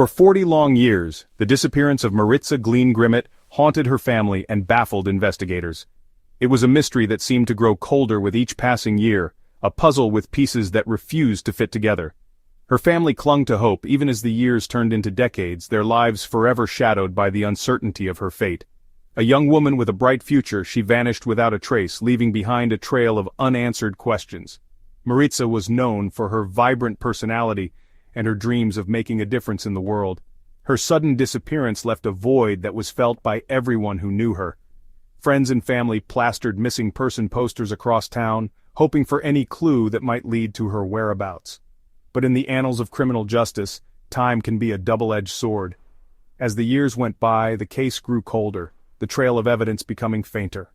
For 40 long years, the disappearance of Marissa Grimmett haunted her family and baffled investigators. It was a mystery that seemed to grow colder with each passing year, a puzzle with pieces that refused to fit together. Her family clung to hope even as the years turned into decades, their lives forever shadowed by the uncertainty of her fate. A young woman with a bright future, she vanished without a trace, leaving behind a trail of unanswered questions. Marissa was known for her vibrant personality and her dreams of making a difference in the world. Her sudden disappearance left a void that was felt by everyone who knew her. Friends and family plastered missing person posters across town, hoping for any clue that might lead to her whereabouts. But in the annals of criminal justice, time can be a double-edged sword. As the years went by, the case grew colder, the trail of evidence becoming fainter.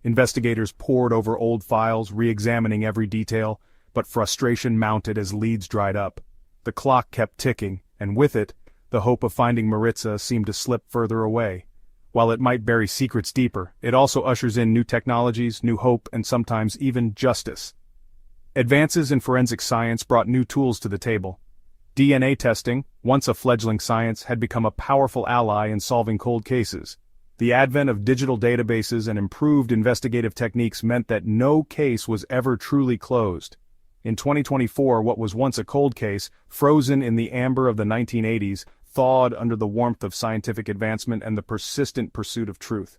Investigators pored over old files, re-examining every detail, but frustration mounted as leads dried up. The clock kept ticking, and with it, the hope of finding Marissa seemed to slip further away. While it might bury secrets deeper, it also ushers in new technologies, new hope, and sometimes even justice. Advances in forensic science brought new tools to the table. DNA testing, once a fledgling science, had become a powerful ally in solving cold cases. The advent of digital databases and improved investigative techniques meant that no case was ever truly closed. In 2024, what was once a cold case, frozen in the amber of the 1980s, thawed under the warmth of scientific advancement and the persistent pursuit of truth.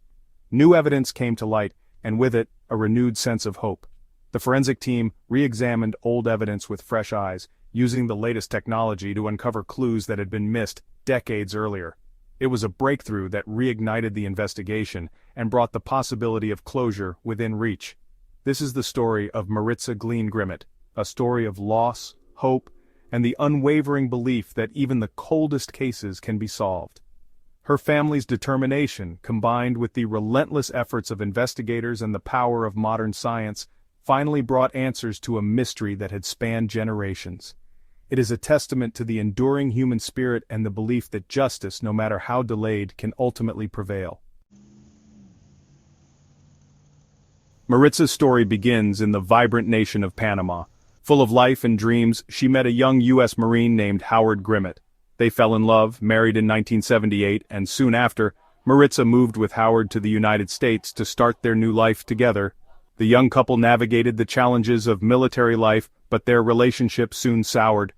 New evidence came to light, and with it, a renewed sense of hope. The forensic team re-examined old evidence with fresh eyes, using the latest technology to uncover clues that had been missed decades earlier. It was a breakthrough that reignited the investigation and brought the possibility of closure within reach. This is the story of Marissa Grimmett, a story of loss, hope, and the unwavering belief that even the coldest cases can be solved. Her family's determination, combined with the relentless efforts of investigators and the power of modern science, finally brought answers to a mystery that had spanned generations. It is a testament to the enduring human spirit and the belief that justice, no matter how delayed, can ultimately prevail. Maritza's story begins in the vibrant nation of Panama. Full of life and dreams, she met a young U.S. Marine named Howard Grimmett. They fell in love, married in 1978, and soon after, Marissa moved with Howard to the United States to start their new life together. The young couple navigated the challenges of military life, but their relationship soon soured.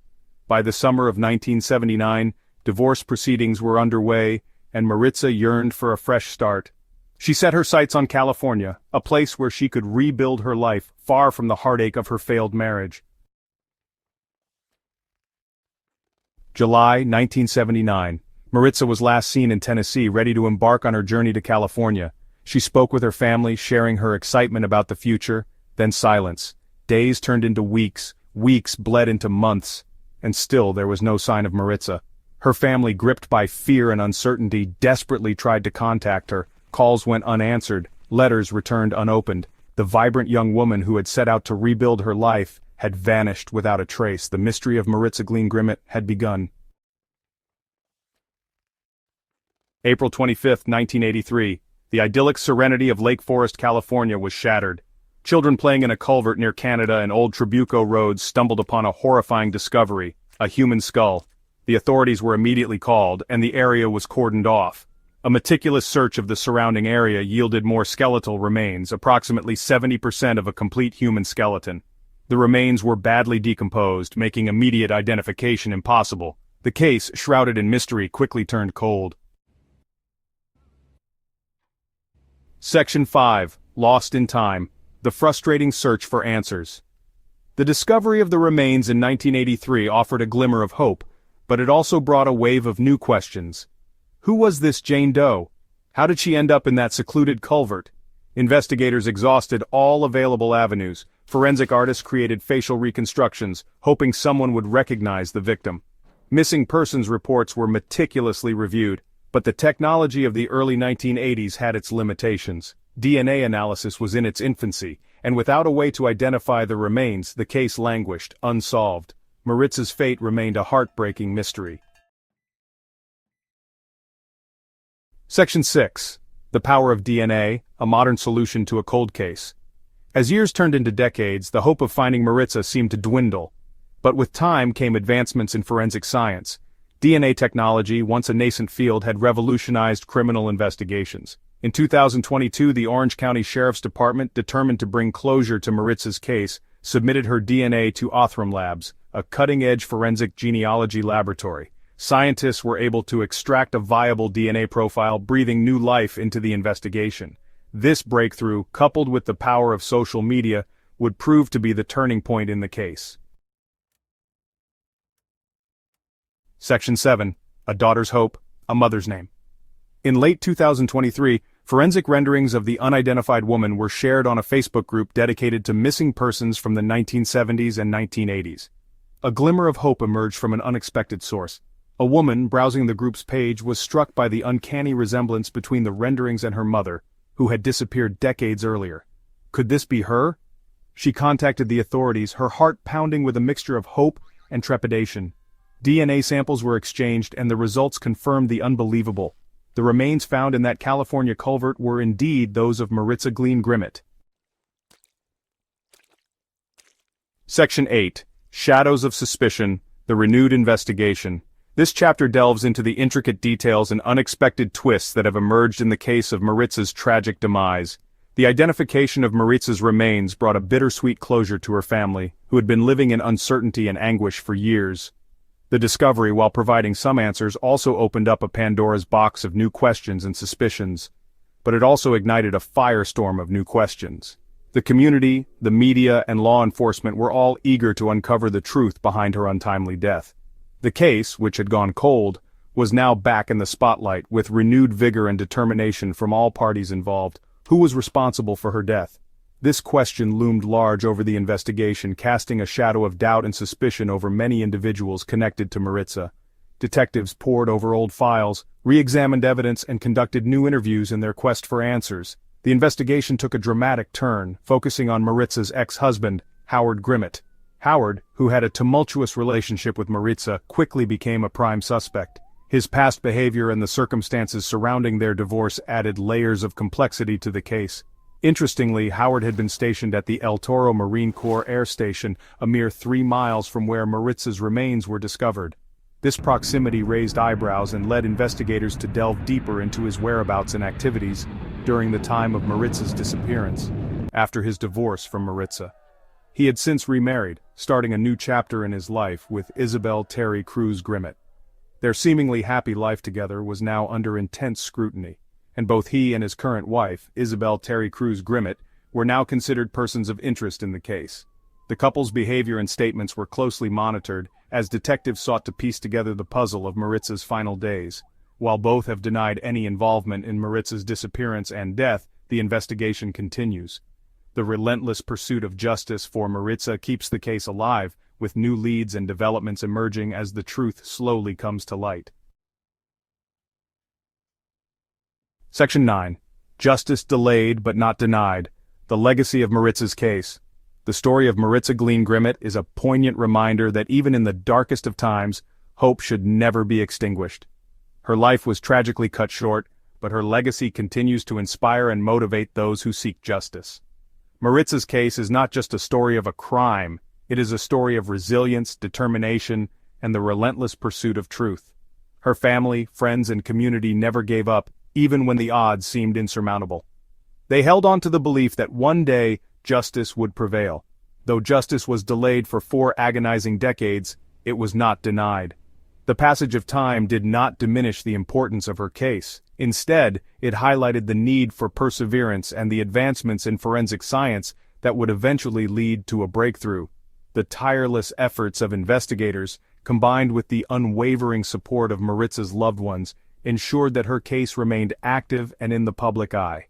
By the summer of 1979, divorce proceedings were underway, and Marissa yearned for a fresh start. She set her sights on California, a place where she could rebuild her life, far from the heartache of her failed marriage. July 1979. Marissa was last seen in Tennessee, ready to embark on her journey to California. She spoke with her family, sharing her excitement about the future, then silence. Days turned into weeks, weeks bled into months, and still there was no sign of Marissa. Her family, gripped by fear and uncertainty, desperately tried to contact her. Calls went unanswered, letters returned unopened. The vibrant young woman who had set out to rebuild her life had vanished without a trace. The mystery of Marissa Grimmett had begun. April 25, 1983. The idyllic serenity of Lake Forest, California was shattered. Children playing in a culvert near Canada and Old Trabuco roads stumbled upon a horrifying discovery, a human skull. The authorities were immediately called, and the area was cordoned off. A meticulous search of the surrounding area yielded more skeletal remains, approximately 70% of a complete human skeleton. The remains were badly decomposed, making immediate identification impossible. The case, shrouded in mystery, quickly turned cold. Section 5. Lost in Time. The frustrating search for answers. The discovery of the remains in 1983 offered a glimmer of hope, but it also brought a wave of new questions. Who was this Jane Doe? How did she end up in that secluded culvert? Investigators exhausted all available avenues. Forensic artists created facial reconstructions, hoping someone would recognize the victim. Missing persons reports were meticulously reviewed, but the technology of the early 1980s had its limitations. DNA analysis was in its infancy, and without a way to identify the remains, the case languished, unsolved. Maritza's fate remained a heartbreaking mystery. Section 6. The Power of DNA, a modern solution to a cold case. As years turned into decades, the hope of finding Marissa seemed to dwindle. But with time came advancements in forensic science. DNA technology, once a nascent field, had revolutionized criminal investigations. In 2022, the Orange County Sheriff's Department, determined to bring closure to Maritza's case, submitted her DNA to Othram Labs, a cutting-edge forensic genealogy laboratory. Scientists were able to extract a viable DNA profile, breathing new life into the investigation. This breakthrough, coupled with the power of social media, would prove to be the turning point in the case. Section 7. A Daughter's Hope, a Mother's Name. In late 2023, forensic renderings of the unidentified woman were shared on a Facebook group dedicated to missing persons from the 1970s and 1980s. A glimmer of hope emerged from an unexpected source. A woman browsing the group's page was struck by the uncanny resemblance between the renderings and her mother, who had disappeared decades earlier. Could this be her? She contacted the authorities, her heart pounding with a mixture of hope and trepidation. DNA samples were exchanged and the results confirmed the unbelievable. The remains found in that California culvert were indeed those of Marissa Glean-Grimmett. Section 8. Shadows of Suspicion, the Renewed Investigation. This chapter delves into the intricate details and unexpected twists that have emerged in the case of Maritza's tragic demise. The identification of Maritza's remains brought a bittersweet closure to her family, who had been living in uncertainty and anguish for years. The discovery, while providing some answers, also opened up a Pandora's box of new questions and suspicions. But it also ignited a firestorm of new questions. The community, the media, and law enforcement were all eager to uncover the truth behind her untimely death. The case, which had gone cold, was now back in the spotlight with renewed vigor and determination from all parties involved. Who was responsible for her death? This question loomed large over the investigation, casting a shadow of doubt and suspicion over many individuals connected to Maritza. Detectives pored over old files, re-examined evidence, and conducted new interviews in their quest for answers. The investigation took a dramatic turn, focusing on Maritza's ex-husband, Howard Grimmett. Howard, who had a tumultuous relationship with Maritza, quickly became a prime suspect. His past behavior and the circumstances surrounding their divorce added layers of complexity to the case. Interestingly, Howard had been stationed at the El Toro Marine Corps Air Station, a mere 3 miles from where Maritza's remains were discovered. This proximity raised eyebrows and led investigators to delve deeper into his whereabouts and activities during the time of Maritza's disappearance, after his divorce from Maritza. He had since remarried, starting a new chapter in his life with Isabel Terry Cruz Grimmett. Their seemingly happy life together was now under intense scrutiny, and both he and his current wife, Isabel Terry Cruz Grimmett, were now considered persons of interest in the case. The couple's behavior and statements were closely monitored as detectives sought to piece together the puzzle of Maritza's final days. While both have denied any involvement in Maritza's disappearance and death, the investigation continues. The relentless pursuit of justice for Maritza keeps the case alive, with new leads and developments emerging as the truth slowly comes to light. Section 9. Justice Delayed but Not Denied, the Legacy of Maritza's Case. The story of Maritza Glean-Grimmett is a poignant reminder that even in the darkest of times, hope should never be extinguished. Her life was tragically cut short, but her legacy continues to inspire and motivate those who seek justice. Maritza's case is not just a story of a crime, it is a story of resilience, determination, and the relentless pursuit of truth. Her family, friends, and community never gave up, even when the odds seemed insurmountable. They held on to the belief that one day, justice would prevail. Though justice was delayed for 4 agonizing decades, it was not denied. The passage of time did not diminish the importance of her case. Instead, it highlighted the need for perseverance and the advancements in forensic science that would eventually lead to a breakthrough. The tireless efforts of investigators, combined with the unwavering support of Maritza's loved ones, ensured that her case remained active and in the public eye.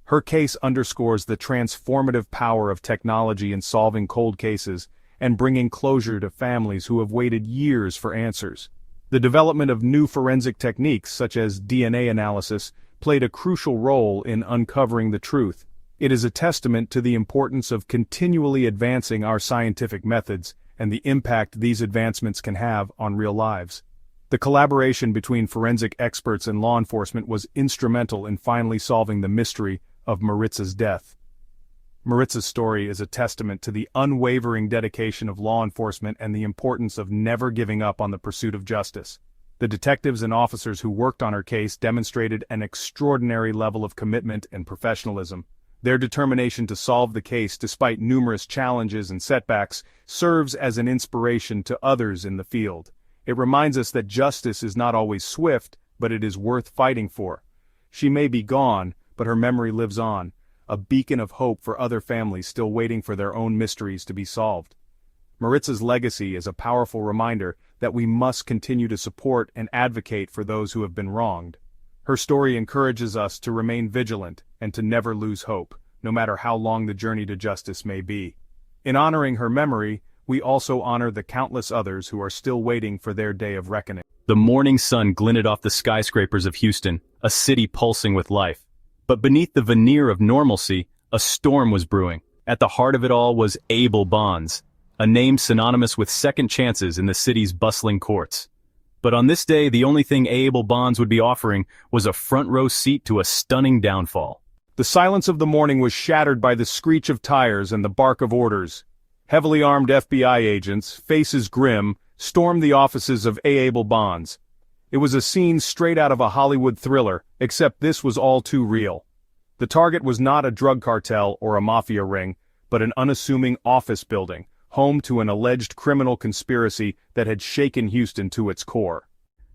Her case underscores the transformative power of technology in solving cold cases and bringing closure to families who have waited years for answers. The development of new forensic techniques, such as DNA analysis, played a crucial role in uncovering the truth. It is a testament to the importance of continually advancing our scientific methods and the impact these advancements can have on real lives. The collaboration between forensic experts and law enforcement was instrumental in finally solving the mystery of Maritza's death. Maritza's story is a testament to the unwavering dedication of law enforcement and the importance of never giving up on the pursuit of justice. The detectives and officers who worked on her case demonstrated an extraordinary level of commitment and professionalism. Their determination to solve the case despite numerous challenges and setbacks serves as an inspiration to others in the field. It reminds us that justice is not always swift, but it is worth fighting for. She may be gone, but her memory lives on, a beacon of hope for other families still waiting for their own mysteries to be solved. Maritza's legacy is a powerful reminder that we must continue to support and advocate for those who have been wronged. Her story encourages us to remain vigilant and to never lose hope, no matter how long the journey to justice may be. In honoring her memory, we also honor the countless others who are still waiting for their day of reckoning. The morning sun glinted off the skyscrapers of Houston, a city pulsing with life. But beneath the veneer of normalcy, a storm was brewing. At the heart of it all was Abel Bonds, a name synonymous with second chances in the city's bustling courts. But on this day, the only thing Abel Bonds would be offering was a front-row seat to a stunning downfall. The silence of the morning was shattered by the screech of tires and the bark of orders. Heavily armed FBI agents, faces grim, stormed the offices of Abel Bonds. It was a scene straight out of a Hollywood thriller, except this was all too real. The target was not a drug cartel or a mafia ring, but an unassuming office building, home to an alleged criminal conspiracy that had shaken Houston to its core.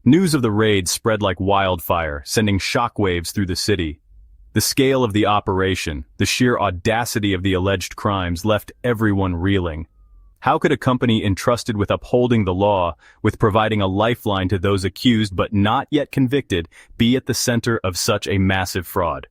News of the raid spread like wildfire, sending shockwaves through the city. The scale of the operation, the sheer audacity of the alleged crimes left everyone reeling. How could a company entrusted with upholding the law, with providing a lifeline to those accused but not yet convicted, be at the center of such a massive fraud?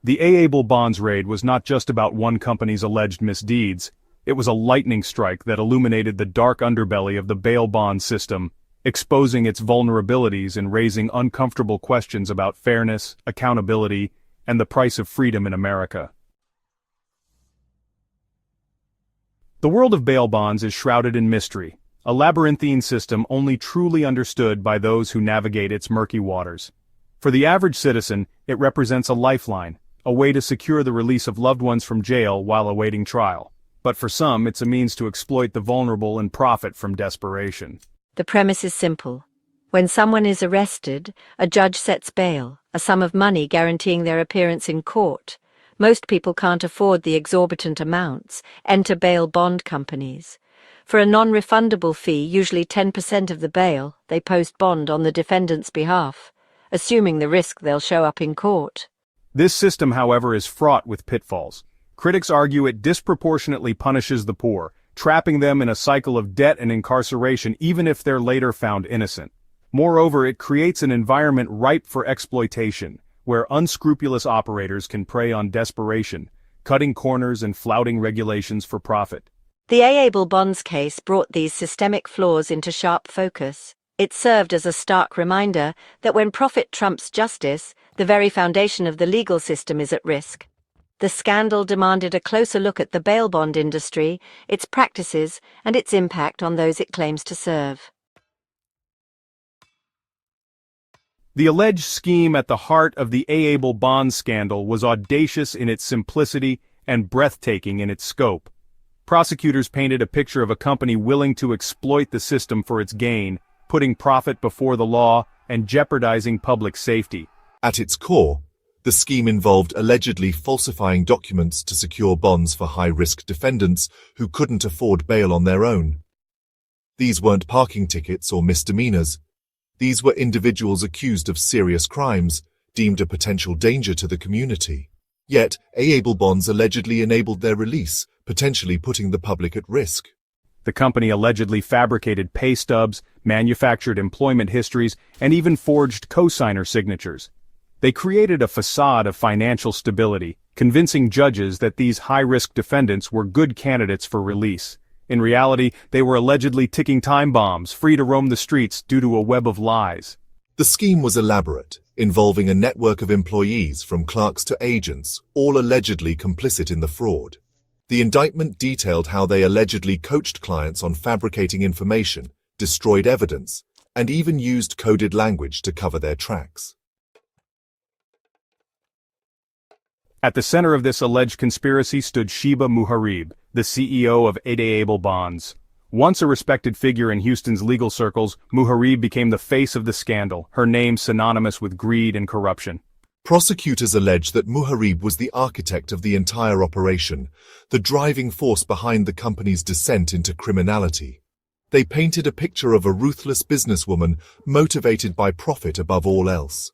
The Abel Bonds raid was not just about one company's alleged misdeeds. It was a lightning strike that illuminated the dark underbelly of the bail bond system, exposing its vulnerabilities and raising uncomfortable questions about fairness, accountability, and the price of freedom in America. The world of bail bonds is shrouded in mystery, a labyrinthine system only truly understood by those who navigate its murky waters. For the average citizen, it represents a lifeline, a way to secure the release of loved ones from jail while awaiting trial. But for some, it's a means to exploit the vulnerable and profit from desperation. The premise is simple. When someone is arrested, a judge sets bail, a sum of money guaranteeing their appearance in court. Most people can't afford the exorbitant amounts, enter bail bond companies. For a non-refundable fee, usually 10% of the bail, they post bond on the defendant's behalf, assuming the risk they'll show up in court. This system, however, is fraught with pitfalls. Critics argue it disproportionately punishes the poor, trapping them in a cycle of debt and incarceration even if they're later found innocent. Moreover, it creates an environment ripe for exploitation, where unscrupulous operators can prey on desperation, cutting corners and flouting regulations for profit. The Abel Bonds case brought these systemic flaws into sharp focus. It served as a stark reminder that when profit trumps justice, the very foundation of the legal system is at risk. The scandal demanded a closer look at the bail bond industry, its practices, and its impact on those it claims to serve. The alleged scheme at the heart of the Abel Bonds scandal was audacious in its simplicity and breathtaking in its scope. Prosecutors painted a picture of a company willing to exploit the system for its gain, putting profit before the law and jeopardizing public safety. At its core, the scheme involved allegedly falsifying documents to secure bonds for high-risk defendants who couldn't afford bail on their own. These weren't parking tickets or misdemeanors. These were individuals accused of serious crimes, deemed a potential danger to the community. Yet, Abel Bonds allegedly enabled their release, potentially putting the public at risk. The company allegedly fabricated pay stubs, manufactured employment histories, and even forged cosigner signatures. They created a facade of financial stability, convincing judges that these high-risk defendants were good candidates for release. In reality, they were allegedly ticking time bombs, free to roam the streets due to a web of lies. The scheme was elaborate, involving a network of employees from clerks to agents, all allegedly complicit in the fraud. The indictment detailed how they allegedly coached clients on fabricating information, destroyed evidence, and even used coded language to cover their tracks. At the center of this alleged conspiracy stood Sheba Muharib, the CEO of Abel Bonds. Once a respected figure in Houston's legal circles, Muharrib became the face of the scandal, her name synonymous with greed and corruption. Prosecutors allege that Muharrib was the architect of the entire operation, the driving force behind the company's descent into criminality. They painted a picture of a ruthless businesswoman motivated by profit above all else.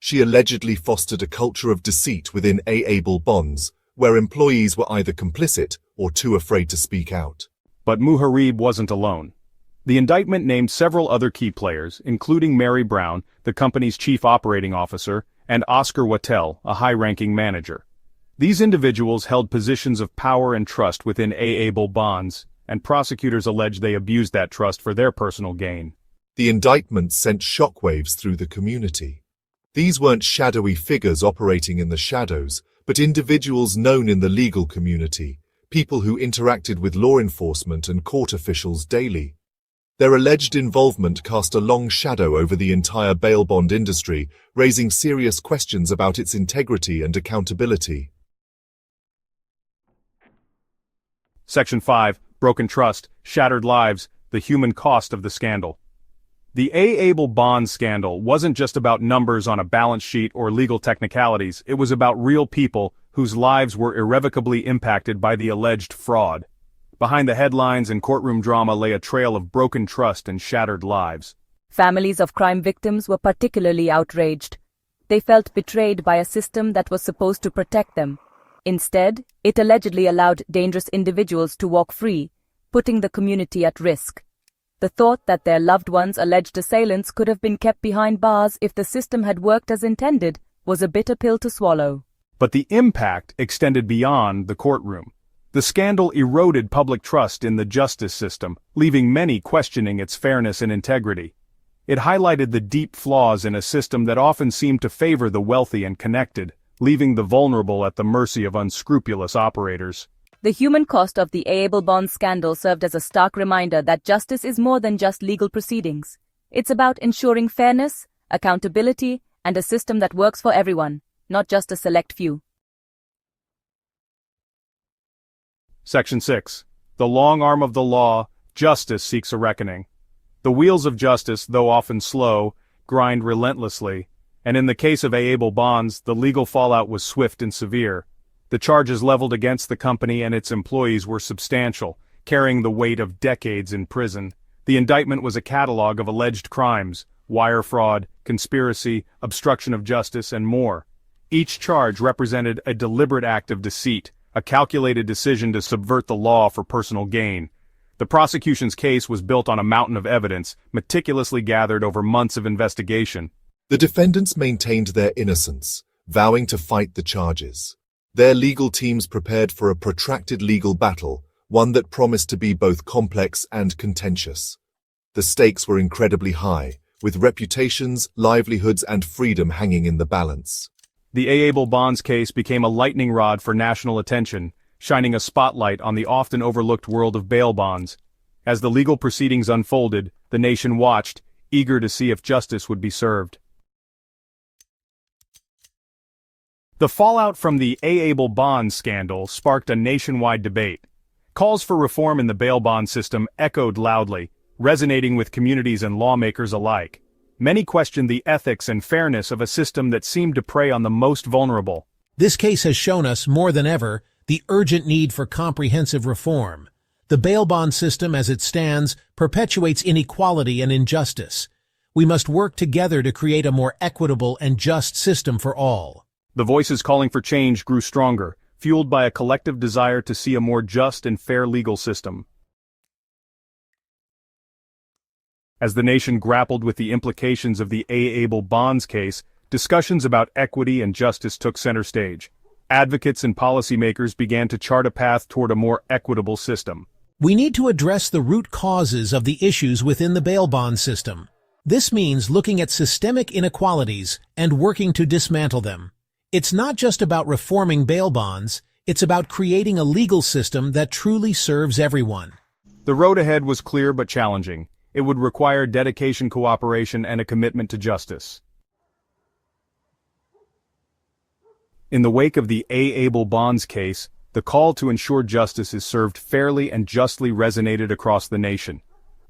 She allegedly fostered a culture of deceit within A-able bonds, where employees were either complicit or too afraid to speak out. But Muharrib wasn't alone. The indictment named several other key players, including Mary Brown, the company's chief operating officer, and Oscar Wattell, a high-ranking manager. These individuals held positions of power and trust within A-able bonds, and prosecutors allege they abused that trust for their personal gain. The indictment sent shockwaves through the community. These weren't shadowy figures operating in the shadows, but individuals known in the legal community, people who interacted with law enforcement and court officials daily. Their alleged involvement cast a long shadow over the entire bail bond industry, raising serious questions about its integrity and accountability. Section 5, Broken Trust, Shattered Lives, the Human Cost of the Scandal. The A-able bond scandal wasn't just about numbers on a balance sheet or legal technicalities, it was about real people whose lives were irrevocably impacted by the alleged fraud. Behind the headlines and courtroom drama lay a trail of broken trust and shattered lives. Families of crime victims were particularly outraged. They felt betrayed by a system that was supposed to protect them. Instead, it allegedly allowed dangerous individuals to walk free, putting the community at risk. The thought that their loved ones' alleged assailants could have been kept behind bars if the system had worked as intended was a bitter pill to swallow. But the impact extended beyond the courtroom. The scandal eroded public trust in the justice system, leaving many questioning its fairness and integrity. It highlighted the deep flaws in a system that often seemed to favor the wealthy and connected, leaving the vulnerable at the mercy of unscrupulous operators. The human cost of the A-able bond scandal served as a stark reminder that justice is more than just legal proceedings. It's about ensuring fairness, accountability, and a system that works for everyone, not just a select few. Section 6. The long arm of the law, justice seeks a reckoning. The wheels of justice, though often slow, grind relentlessly, and in the case of A-able bonds, the legal fallout was swift and severe. The charges leveled against the company and its employees were substantial, carrying the weight of decades in prison. The indictment was a catalog of alleged crimes, wire fraud, conspiracy, obstruction of justice, and more. Each charge represented a deliberate act of deceit, a calculated decision to subvert the law for personal gain. The prosecution's case was built on a mountain of evidence, meticulously gathered over months of investigation. The defendants maintained their innocence, vowing to fight the charges. Their legal teams prepared for a protracted legal battle, one that promised to be both complex and contentious. The stakes were incredibly high, with reputations, livelihoods, and freedom hanging in the balance. The A-able bonds case became a lightning rod for national attention, shining a spotlight on the often overlooked world of bail bonds. As the legal proceedings unfolded, the nation watched, eager to see if justice would be served. The fallout from the A-able bonds scandal sparked a nationwide debate. Calls for reform in the bail bond system echoed loudly, resonating with communities and lawmakers alike. Many questioned the ethics and fairness of a system that seemed to prey on the most vulnerable. This case has shown us, more than ever, the urgent need for comprehensive reform. The bail bond system as it stands perpetuates inequality and injustice. We must work together to create a more equitable and just system for all. The voices calling for change grew stronger, fueled by a collective desire to see a more just and fair legal system. As the nation grappled with the implications of the A-able bonds case, discussions about equity and justice took center stage. Advocates and policymakers began to chart a path toward a more equitable system. We need to address the root causes of the issues within the bail bond system. This means looking at systemic inequalities and working to dismantle them. It's not just about reforming bail bonds, it's about creating a legal system that truly serves everyone. The road ahead was clear but challenging. It would require dedication, cooperation, and a commitment to justice. In the wake of the A-able bonds case, the call to ensure justice is served fairly and justly resonated across the nation.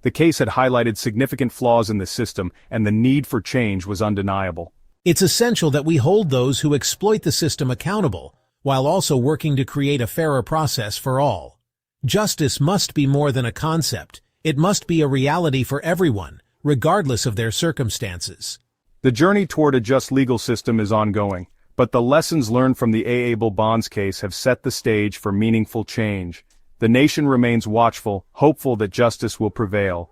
The case had highlighted significant flaws in the system, and the need for change was undeniable. It's essential that we hold those who exploit the system accountable, while also working to create a fairer process for all. Justice must be more than a concept. It must be a reality for everyone, regardless of their circumstances. The journey toward a just legal system is ongoing, but the lessons learned from the Hale-Bopp case have set the stage for meaningful change. The nation remains watchful, hopeful that justice will prevail.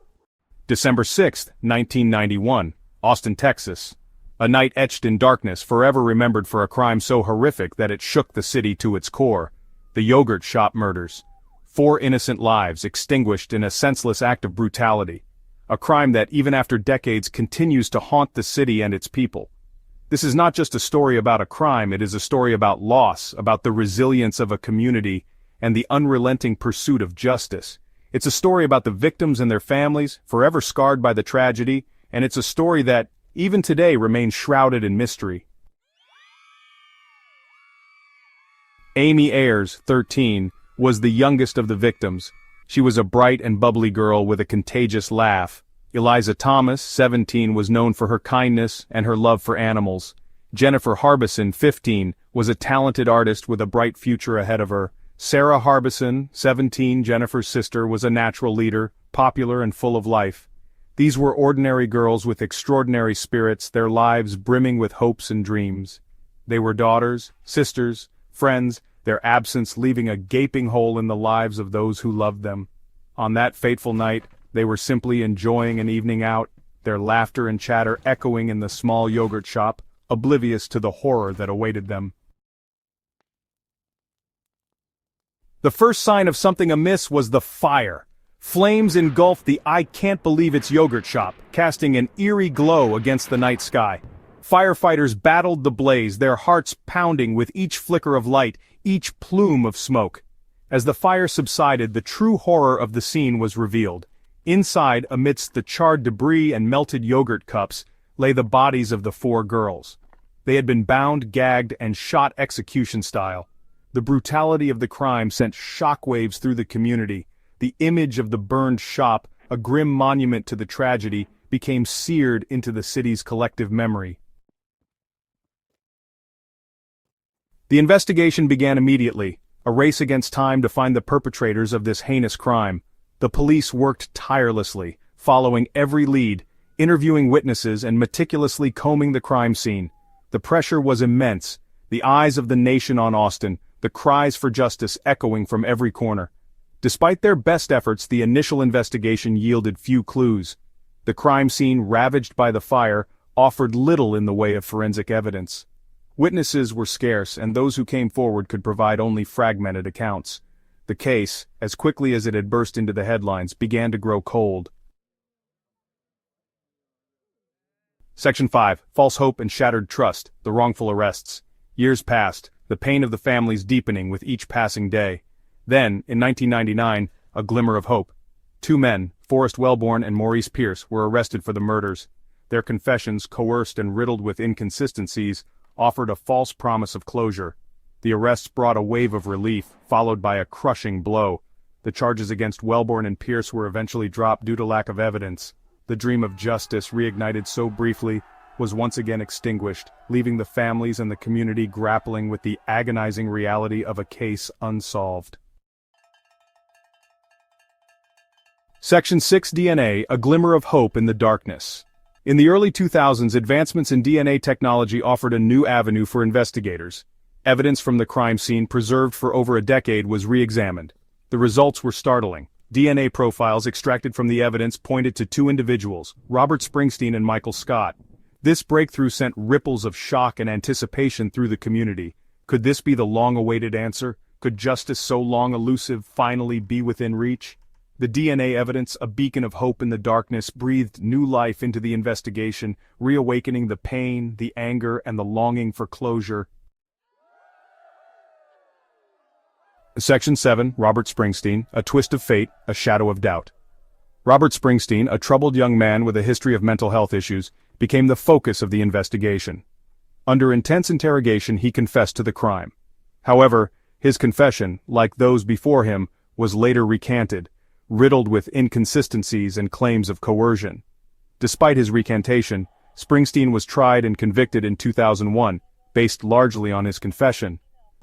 December 6, 1991, Austin, Texas. A night etched in darkness, forever remembered for a crime so horrific that it shook the city to its core. The yogurt shop murders. 4 innocent lives extinguished in a senseless act of brutality. A crime that, even after decades, continues to haunt the city and its people. This is not just a story about a crime, it is a story about loss, about the resilience of a community, and the unrelenting pursuit of justice. It's a story about the victims and their families, forever scarred by the tragedy, and it's a story that, even today, remains shrouded in mystery. Amy Ayers, 13, was the youngest of the victims. She was a bright and bubbly girl with a contagious laugh. Eliza Thomas, 17, was known for her kindness and her love for animals. Jennifer Harbison, 15, was a talented artist with a bright future ahead of her. Sarah Harbison, 17, Jennifer's sister, was a natural leader, popular and full of life. These were ordinary girls with extraordinary spirits, their lives brimming with hopes and dreams. They were daughters, sisters, friends, their absence leaving a gaping hole in the lives of those who loved them. On that fateful night, they were simply enjoying an evening out, their laughter and chatter echoing in the small yogurt shop, oblivious to the horror that awaited them. The first sign of something amiss was the fire. Flames engulfed the I-can't-believe-it's yogurt shop, casting an eerie glow against the night sky. Firefighters battled the blaze, their hearts pounding with each flicker of light, each plume of smoke. As the fire subsided, the true horror of the scene was revealed. Inside, amidst the charred debris and melted yogurt cups, lay the bodies of the 4 girls. They had been bound, gagged, and shot execution style. The brutality of the crime sent shockwaves through the community. The image of the burned shop, a grim monument to the tragedy, became seared into the city's collective memory. The investigation began immediately, a race against time to find the perpetrators of this heinous crime. The police worked tirelessly, following every lead, interviewing witnesses and meticulously combing the crime scene. The pressure was immense, the eyes of the nation on Austin, the cries for justice echoing from every corner. Despite their best efforts, the initial investigation yielded few clues. The crime scene, ravaged by the fire, offered little in the way of forensic evidence. Witnesses were scarce, and those who came forward could provide only fragmented accounts. The case, as quickly as it had burst into the headlines, began to grow cold. Section 5. False Hope and Shattered Trust, the Wrongful Arrests. Years passed, the pain of the families deepening with each passing day. Then, in 1999, a glimmer of hope. 2 men, Forrest Wellborn and Maurice Pierce, were arrested for the murders. Their confessions, coerced and riddled with inconsistencies, offered a false promise of closure. The arrests brought a wave of relief, followed by a crushing blow. The charges against Wellborn and Pierce were eventually dropped due to lack of evidence. The dream of justice, reignited so briefly, was once again extinguished, leaving the families and the community grappling with the agonizing reality of a case unsolved. Section 6. DNA, a glimmer of hope in the darkness. In the early 2000s, advancements in DNA technology offered a new avenue for investigators. Evidence from the crime scene, preserved for over a decade, was re-examined. The results were startling. DNA profiles extracted from the evidence pointed to 2 individuals, Robert Springsteen and Michael Scott. This breakthrough sent ripples of shock and anticipation through the community. Could this be the long-awaited answer? Could justice, so long elusive, finally be within reach? The DNA evidence, a beacon of hope in the darkness, breathed new life into the investigation, reawakening the pain, the anger, and the longing for closure. Section 7. Robert Springsteen, a twist of fate, a shadow of doubt. Robert Springsteen, a troubled young man with a history of mental health issues, became the focus of the investigation. Under intense interrogation, he confessed to the crime. However, His confession, like those before him, was later recanted, riddled with inconsistencies and claims of coercion. Despite his recantation, Springsteen was tried and convicted in 2001, based largely on his confession.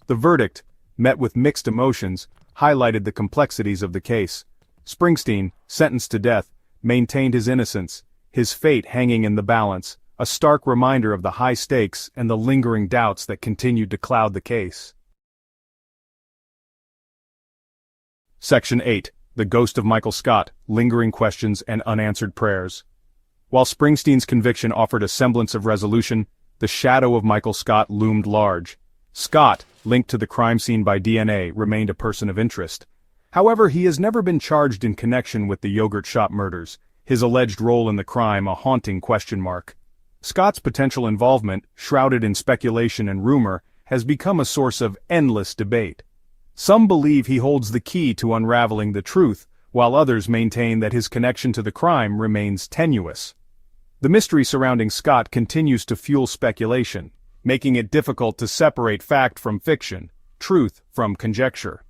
The verdict, met with mixed emotions, highlighted the complexities of the case. Springsteen, sentenced to death, maintained his innocence, his fate hanging in the balance, a stark reminder of the high stakes and the lingering doubts that continued to cloud the case. Section 8. The Ghost of Michael Scott, Lingering Questions and Unanswered Prayers. While Springsteen's conviction offered a semblance of resolution, the shadow of Michael Scott loomed large. Scott, linked to the crime scene by DNA, remained a person of interest. However, he has never been charged in connection with the yogurt shop murders, his alleged role in the crime a haunting question mark. Scott's potential involvement, shrouded in speculation and rumor, has become a source of endless debate. Some believe he holds the key to unraveling the truth, while others maintain that his connection to the crime remains tenuous. The mystery surrounding Scott continues to fuel speculation, making it difficult to separate fact from fiction, truth from conjecture.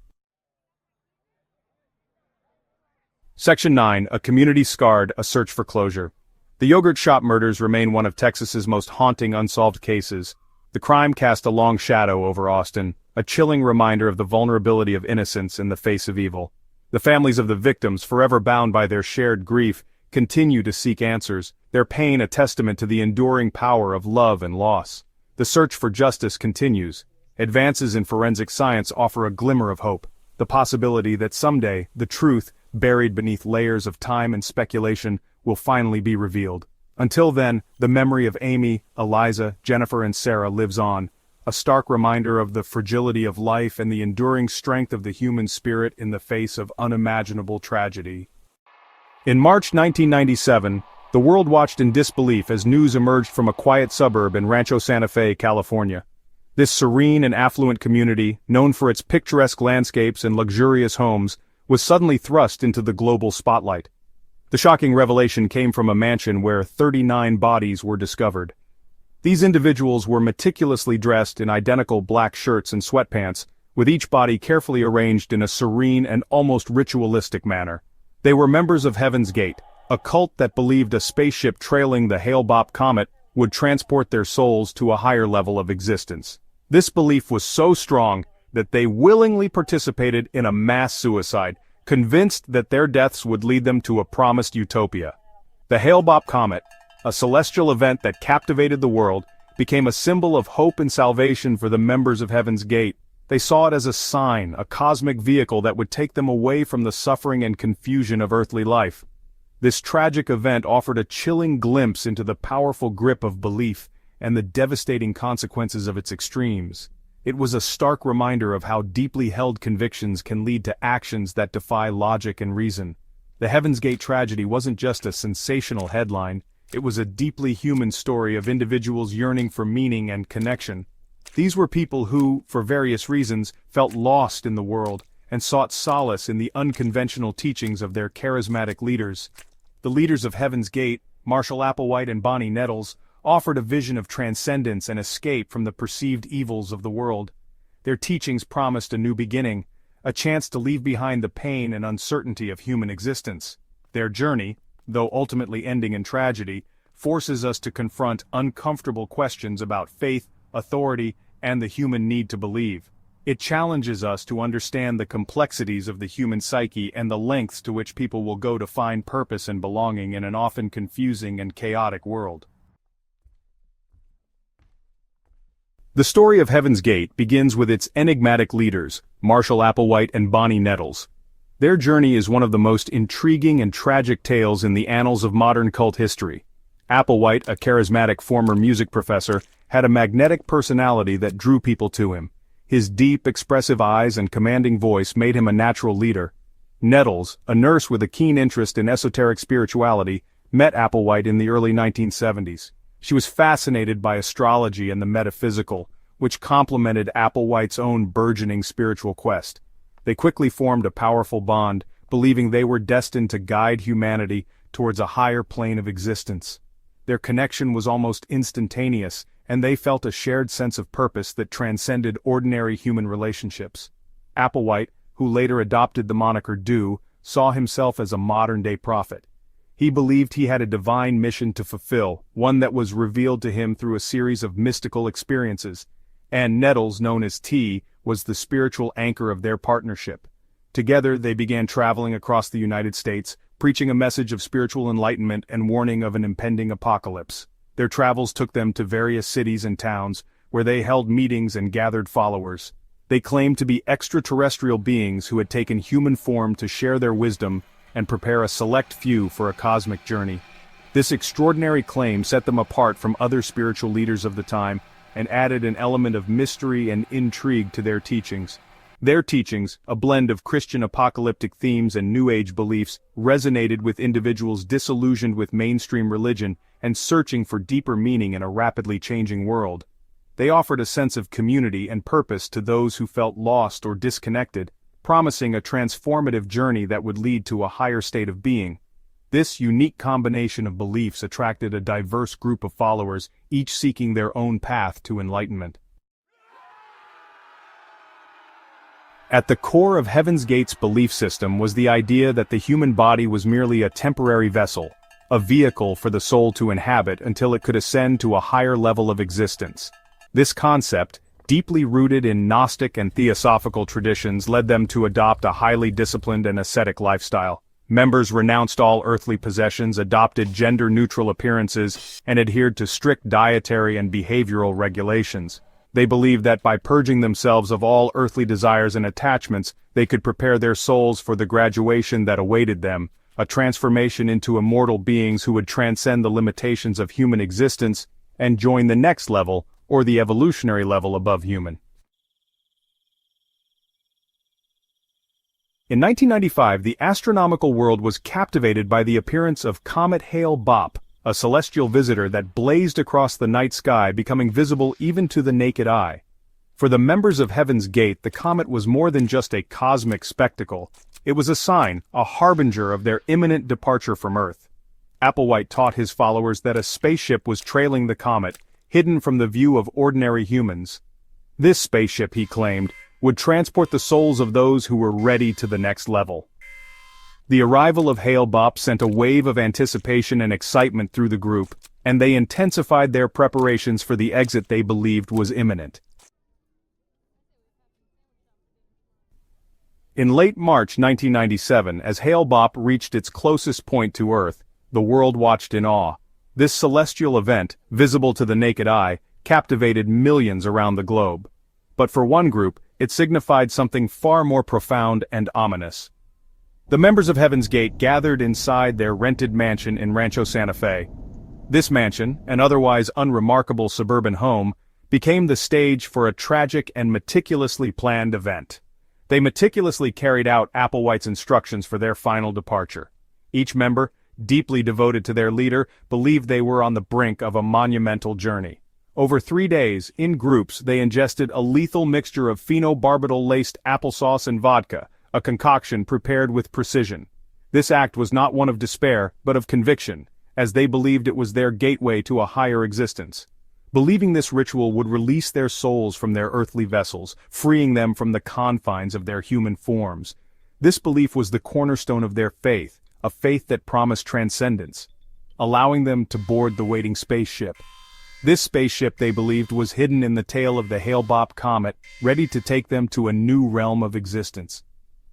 Section 9. A Community Scarred, A Search for Closure. The yogurt shop murders remain one of Texas's most haunting unsolved cases. The crime cast a long shadow over Austin, a chilling reminder of the vulnerability of innocence in the face of evil. The families of the victims, forever bound by their shared grief, continue to seek answers, their pain a testament to the enduring power of love and loss. The search for justice continues. Advances in forensic science offer a glimmer of hope, the possibility that someday the truth, buried beneath layers of time and speculation, will finally be revealed. Until then, the memory of Amy, Eliza, Jennifer and Sarah lives on, a stark reminder of the fragility of life and the enduring strength of the human spirit in the face of unimaginable tragedy. In March 1997, the world watched in disbelief as news emerged from a quiet suburb in Rancho Santa Fe, California. This serene and affluent community, known for its picturesque landscapes and luxurious homes, was suddenly thrust into the global spotlight. The shocking revelation came from a mansion where 39 bodies were discovered. These individuals were meticulously dressed in identical black shirts and sweatpants, with each body carefully arranged in a serene and almost ritualistic manner. They were members of Heaven's Gate, a cult that believed a spaceship trailing the Hale-Bopp comet would transport their souls to a higher level of existence. This belief was so strong that they willingly participated in a mass suicide, convinced that their deaths would lead them to a promised utopia. The Hale-Bopp comet, a celestial event that captivated the world, became a symbol of hope and salvation for the members of Heaven's Gate. They saw it as a sign, a cosmic vehicle that would take them away from the suffering and confusion of earthly life. This tragic event offered a chilling glimpse into the powerful grip of belief and the devastating consequences of its extremes. It was a stark reminder of how deeply held convictions can lead to actions that defy logic and reason. The Heaven's Gate tragedy wasn't just a sensational headline, it was a deeply human story of individuals yearning for meaning and connection. These were people who, for various reasons, felt lost in the world and sought solace in the unconventional teachings of their charismatic leaders. The leaders of Heaven's Gate, Marshall Applewhite and Bonnie Nettles, offered a vision of transcendence and escape from the perceived evils of the world. Their teachings promised a new beginning, a chance to leave behind the pain and uncertainty of human existence. Their journey, though ultimately ending in tragedy, forces us to confront uncomfortable questions about faith, authority, and the human need to believe. It challenges us to understand the complexities of the human psyche and the lengths to which people will go to find purpose and belonging in an often confusing and chaotic world. The story of Heaven's Gate begins with its enigmatic leaders, Marshall Applewhite and Bonnie Nettles. Their journey is one of the most intriguing and tragic tales in the annals of modern cult history. Applewhite, a charismatic former music professor, had a magnetic personality that drew people to him. His deep, expressive eyes and commanding voice made him a natural leader. Nettles, a nurse with a keen interest in esoteric spirituality, met Applewhite in the early 1970s. She was fascinated by astrology and the metaphysical, which complemented Applewhite's own burgeoning spiritual quest. They quickly formed a powerful bond, believing they were destined to guide humanity towards a higher plane of existence. Their connection was almost instantaneous, and they felt a shared sense of purpose that transcended ordinary human relationships. Applewhite, who later adopted the moniker Dew, saw himself as a modern-day prophet. He believed he had a divine mission to fulfill, one that was revealed to him through a series of mystical experiences, and Nettles, known as T, was the spiritual anchor of their partnership. Together they began traveling across the United States, preaching a message of spiritual enlightenment and warning of an impending apocalypse. Their travels took them to various cities and towns, where they held meetings and gathered followers. They claimed to be extraterrestrial beings who had taken human form to share their wisdom and prepare a select few for a cosmic journey. This extraordinary claim set them apart from other spiritual leaders of the time and added an element of mystery and intrigue to their teachings. Their teachings, a blend of Christian apocalyptic themes and New Age beliefs, resonated with individuals disillusioned with mainstream religion and searching for deeper meaning in a rapidly changing world. They offered a sense of community and purpose to those who felt lost or disconnected, promising a transformative journey that would lead to a higher state of being. This unique combination of beliefs attracted a diverse group of followers, each seeking their own path to enlightenment. At the core of Heaven's Gate's belief system was the idea that the human body was merely a temporary vessel, a vehicle for the soul to inhabit until it could ascend to a higher level of existence. This concept, deeply rooted in Gnostic and Theosophical traditions, led them to adopt a highly disciplined and ascetic lifestyle. Members renounced all earthly possessions, adopted gender-neutral appearances, and adhered to strict dietary and behavioral regulations. They believed that by purging themselves of all earthly desires and attachments, they could prepare their souls for the graduation that awaited them, a transformation into immortal beings who would transcend the limitations of human existence and join the next level, or the evolutionary level above human. In 1995, the astronomical world was captivated by the appearance of Comet Hale-Bopp, a celestial visitor that blazed across the night sky, becoming visible even to the naked eye. For the members of Heaven's Gate, the comet was more than just a cosmic spectacle. It was a sign, a harbinger of their imminent departure from Earth. Applewhite taught his followers that a spaceship was trailing the comet, hidden from the view of ordinary humans. This spaceship, he claimed, would transport the souls of those who were ready to the next level. The arrival of Hale-Bopp sent a wave of anticipation and excitement through the group, and they intensified their preparations for the exit they believed was imminent. In late March 1997, as Hale-Bopp reached its closest point to Earth, the world watched in awe. This celestial event, visible to the naked eye, captivated millions around the globe. But for one group, it signified something far more profound and ominous. The members of Heaven's Gate gathered inside their rented mansion in Rancho Santa Fe. This mansion, an otherwise unremarkable suburban home, became the stage for a tragic and meticulously planned event. They meticulously carried out Applewhite's instructions for their final departure. Each member, deeply devoted to their leader, believed they were on the brink of a monumental journey. Over 3 days, in groups, they ingested a lethal mixture of phenobarbital-laced applesauce and vodka, a concoction prepared with precision. This act was not one of despair, but of conviction, as they believed it was their gateway to a higher existence. Believing this ritual would release their souls from their earthly vessels, freeing them from the confines of their human forms. This belief was the cornerstone of their faith, a faith that promised transcendence, allowing them to board the waiting spaceship. This spaceship, they believed, was hidden in the tail of the Hale-Bopp comet, ready to take them to a new realm of existence.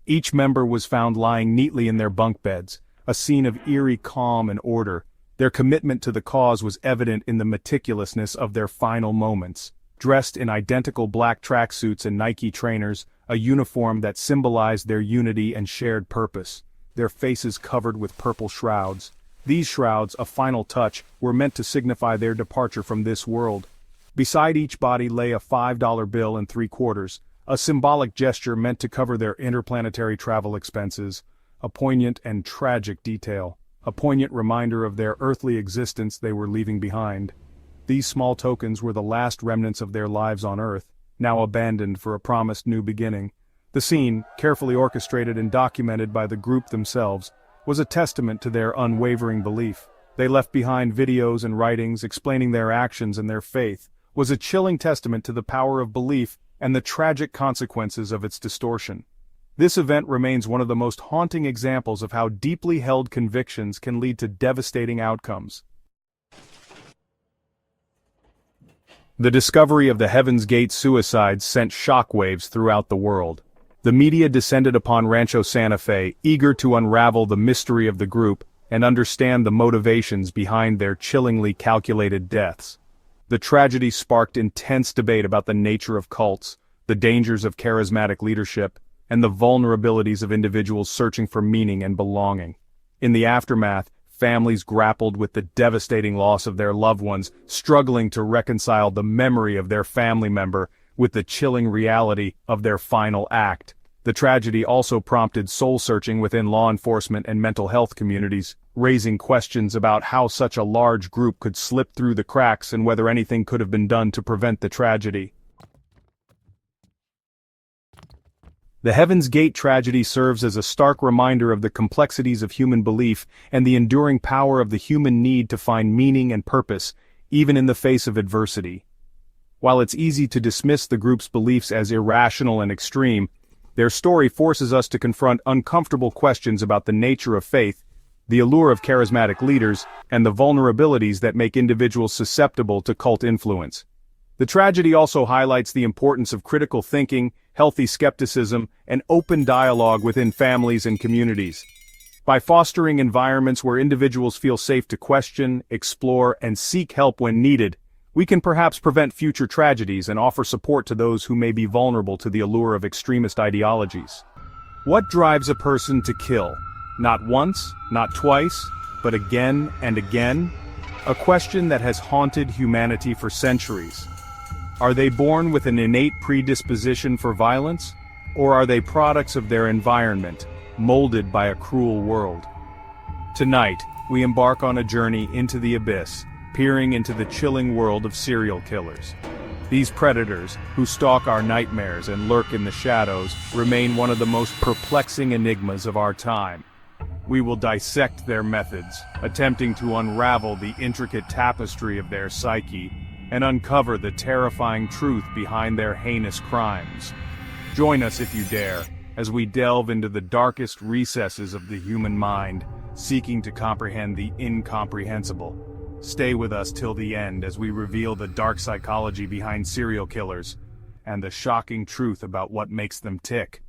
Each member was found lying neatly in their bunk beds, a scene of eerie calm and order. Their commitment to the cause was evident in the meticulousness of their final moments. Dressed in identical black tracksuits and Nike trainers, a uniform that symbolized their unity and shared purpose, their faces covered with purple shrouds. These shrouds, a final touch, were meant to signify their departure from this world. Beside each body lay a $5 bill and 3/4, a symbolic gesture meant to cover their interplanetary travel expenses, a poignant and tragic detail, a poignant reminder of their earthly existence they were leaving behind. These small tokens were the last remnants of their lives on Earth, now abandoned for a promised new beginning. The scene, carefully orchestrated and documented by the group themselves, was a testament to their unwavering belief. They left behind videos and writings explaining their actions and their faith, was a chilling testament to the power of belief and the tragic consequences of its distortion. This event remains one of the most haunting examples of how deeply held convictions can lead to devastating outcomes. The discovery of the Heaven's Gate suicides sent shockwaves throughout the world. The media descended upon Rancho Santa Fe, eager to unravel the mystery of the group and understand the motivations behind their chillingly calculated deaths. The tragedy sparked intense debate about the nature of cults, the dangers of charismatic leadership, and the vulnerabilities of individuals searching for meaning and belonging. In the aftermath, families grappled with the devastating loss of their loved ones, struggling to reconcile the memory of their family member with the chilling reality of their final act. The tragedy also prompted soul-searching within law enforcement and mental health communities, raising questions about how such a large group could slip through the cracks and whether anything could have been done to prevent the tragedy. The Heaven's Gate tragedy serves as a stark reminder of the complexities of human belief and the enduring power of the human need to find meaning and purpose, even in the face of adversity. While it's easy to dismiss the group's beliefs as irrational and extreme, their story forces us to confront uncomfortable questions about the nature of faith, the allure of charismatic leaders, and the vulnerabilities that make individuals susceptible to cult influence. The tragedy also highlights the importance of critical thinking, healthy skepticism, and open dialogue within families and communities. By fostering environments where individuals feel safe to question, explore, and seek help when needed, we can perhaps prevent future tragedies and offer support to those who may be vulnerable to the allure of extremist ideologies. What drives a person to kill? Not once, not twice, but again and again? A question that has haunted humanity for centuries. Are they born with an innate predisposition for violence, or are they products of their environment, molded by a cruel world? Tonight, we embark on a journey into the abyss, peering into the chilling world of serial killers. These predators, who stalk our nightmares and lurk in the shadows, remain one of the most perplexing enigmas of our time. We will dissect their methods, attempting to unravel the intricate tapestry of their psyche, and uncover the terrifying truth behind their heinous crimes. Join us if you dare, as we delve into the darkest recesses of the human mind, seeking to comprehend the incomprehensible. Stay with us till the end as we reveal the dark psychology behind serial killers, and the shocking truth about what makes them tick.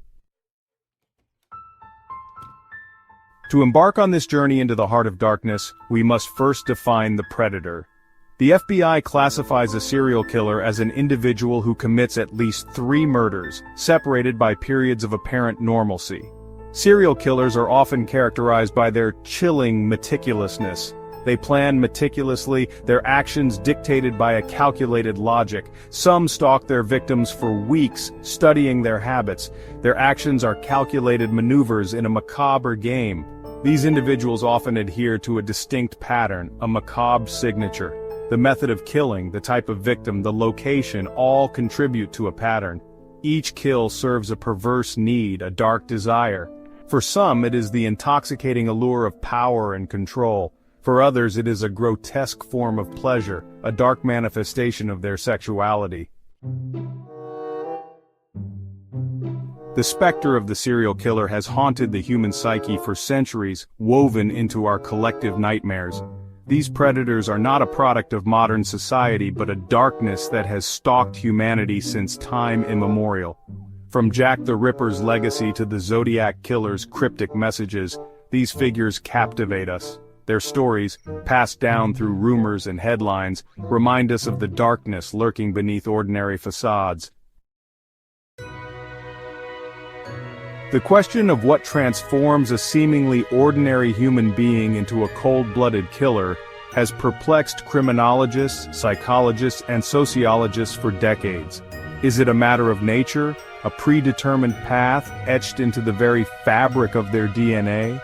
To embark on this journey into the heart of darkness, we must first define the predator. The FBI classifies a serial killer as an individual who commits at least 3 murders, separated by periods of apparent normalcy. Serial killers are often characterized by their chilling meticulousness. They plan meticulously, their actions dictated by a calculated logic. Some stalk their victims for weeks, studying their habits. Their actions are calculated maneuvers in a macabre game. These individuals often adhere to a distinct pattern, a macabre signature. The method of killing, the type of victim, the location, all contribute to a pattern. Each kill serves a perverse need, a dark desire. For some, it is the intoxicating allure of power and control. For others, it is a grotesque form of pleasure, a dark manifestation of their sexuality. The specter of the serial killer has haunted the human psyche for centuries, woven into our collective nightmares. These predators are not a product of modern society but a darkness that has stalked humanity since time immemorial. From Jack the Ripper's legacy to the Zodiac Killer's cryptic messages, these figures captivate us. Their stories, passed down through rumors and headlines, remind us of the darkness lurking beneath ordinary facades. The question of what transforms a seemingly ordinary human being into a cold-blooded killer has perplexed criminologists, psychologists, and sociologists for decades. Is it a matter of nature, a predetermined path etched into the very fabric of their DNA?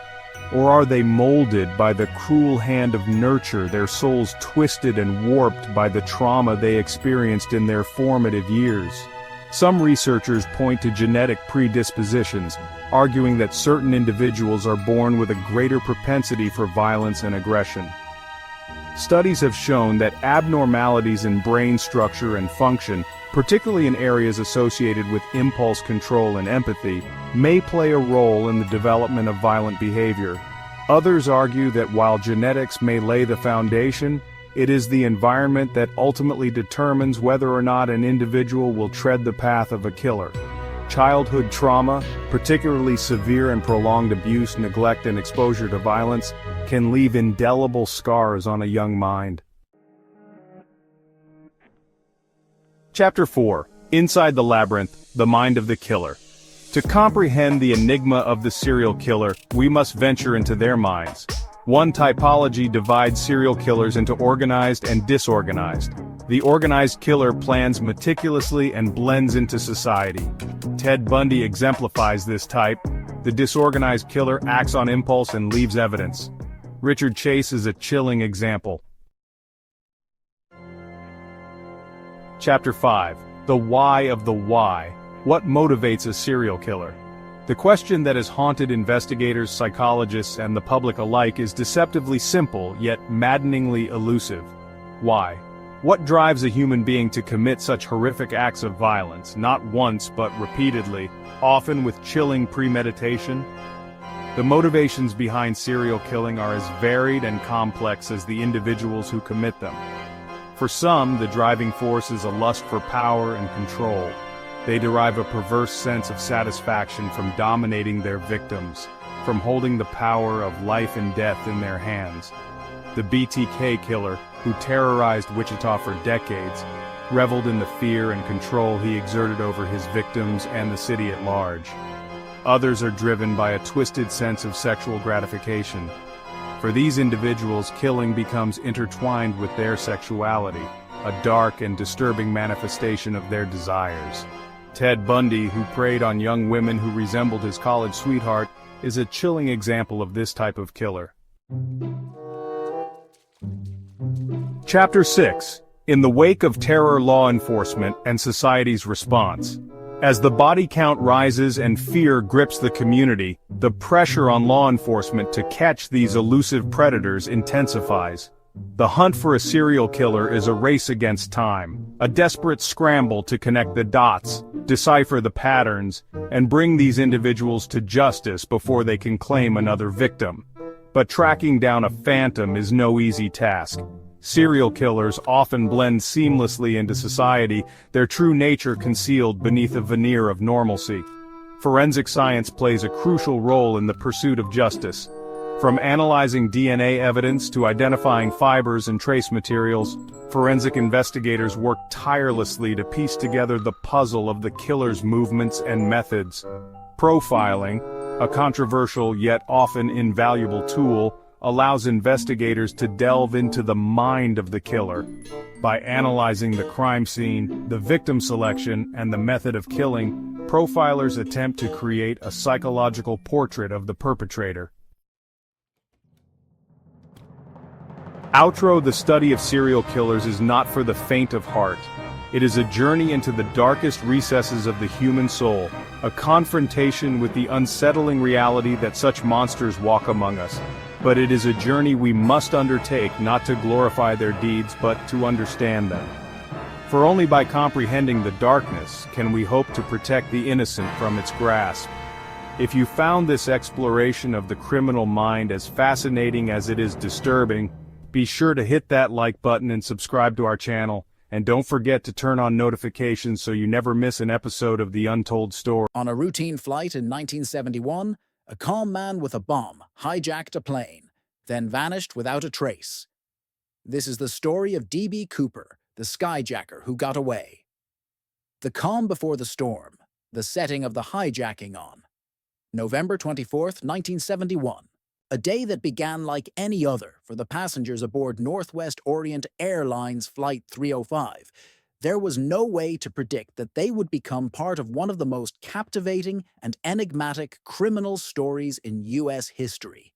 Or are they molded by the cruel hand of nurture, their souls twisted and warped by the trauma they experienced in their formative years? Some researchers point to genetic predispositions, arguing that certain individuals are born with a greater propensity for violence and aggression. Studies have shown that abnormalities in brain structure and function, particularly in areas associated with impulse control and empathy, may play a role in the development of violent behavior. Others argue that while genetics may lay the foundation, it is the environment that ultimately determines whether or not an individual will tread the path of a killer. Childhood trauma, particularly severe and prolonged abuse, neglect, and exposure to violence, can leave indelible scars on a young mind. Chapter 4. Inside the Labyrinth, the Mind of the Killer. To comprehend the enigma of the serial killer, we must venture into their minds. One typology divides serial killers into organized and disorganized. The organized killer plans meticulously and blends into society. Ted Bundy exemplifies this type. The disorganized killer acts on impulse and leaves evidence. Richard Chase is a chilling example. Chapter 5. The Why of the Why. What motivates a serial killer? The question that has haunted investigators, psychologists, and the public alike is deceptively simple, yet maddeningly elusive. Why? What drives a human being to commit such horrific acts of violence, not once but repeatedly, often with chilling premeditation? The motivations behind serial killing are as varied and complex as the individuals who commit them. For some, the driving force is a lust for power and control. They derive a perverse sense of satisfaction from dominating their victims, from holding the power of life and death in their hands. The BTK killer, who terrorized Wichita for decades, reveled in the fear and control he exerted over his victims and the city at large. Others are driven by a twisted sense of sexual gratification. For these individuals, killing becomes intertwined with their sexuality, a dark and disturbing manifestation of their desires. Ted Bundy, who preyed on young women who resembled his college sweetheart, is a chilling example of this type of killer. Chapter 6. In the Wake of Terror, Law Enforcement and Society's Response. As the body count rises and fear grips the community, the pressure on law enforcement to catch these elusive predators intensifies. The hunt for a serial killer is a race against time, a desperate scramble to connect the dots, decipher the patterns, and bring these individuals to justice before they can claim another victim. But tracking down a phantom is no easy task. Serial killers often blend seamlessly into society, their true nature concealed beneath a veneer of normalcy. Forensic science plays a crucial role in the pursuit of justice. From analyzing DNA evidence to identifying fibers and trace materials, forensic investigators work tirelessly to piece together the puzzle of the killer's movements and methods. Profiling, a controversial yet often invaluable tool, allows investigators to delve into the mind of the killer. By analyzing the crime scene, the victim selection, and the method of killing, profilers attempt to create a psychological portrait of the perpetrator. Outro: The study of serial killers is not for the faint of heart. It is a journey into the darkest recesses of the human soul, a confrontation with the unsettling reality that such monsters walk among us. But it is a journey we must undertake not to glorify their deeds but to understand them. For only by comprehending the darkness can we hope to protect the innocent from its grasp. If you found this exploration of the criminal mind as fascinating as it is disturbing, be sure to hit that like button and subscribe to our channel, and don't forget to turn on notifications so you never miss an episode of the Untold story. On a routine flight in 1971, a calm man with a bomb hijacked a plane, then vanished without a trace. This is the story of D.B. Cooper, the skyjacker who got away. The calm before the storm, the setting of the hijacking on. November 24th, 1971. A day that began like any other for the passengers aboard Northwest Orient Airlines Flight 305. There was no way to predict that they would become part of one of the most captivating and enigmatic criminal stories in U.S. history.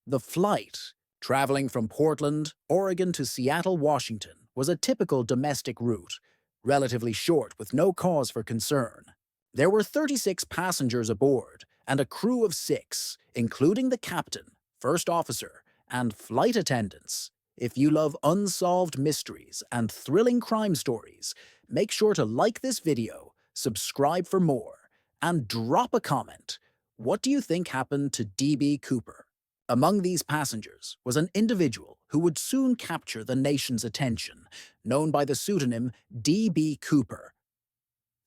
The flight, traveling from Portland, Oregon to Seattle, Washington, was a typical domestic route, relatively short with no cause for concern. There were 36 passengers aboard and a crew of 6, including the captain, first officer, and flight attendants. If you love unsolved mysteries and thrilling crime stories, make sure to like this video, subscribe for more, and drop a comment. What do you think happened to D.B. Cooper? Among these passengers was an individual who would soon capture the nation's attention, known by the pseudonym D.B. Cooper.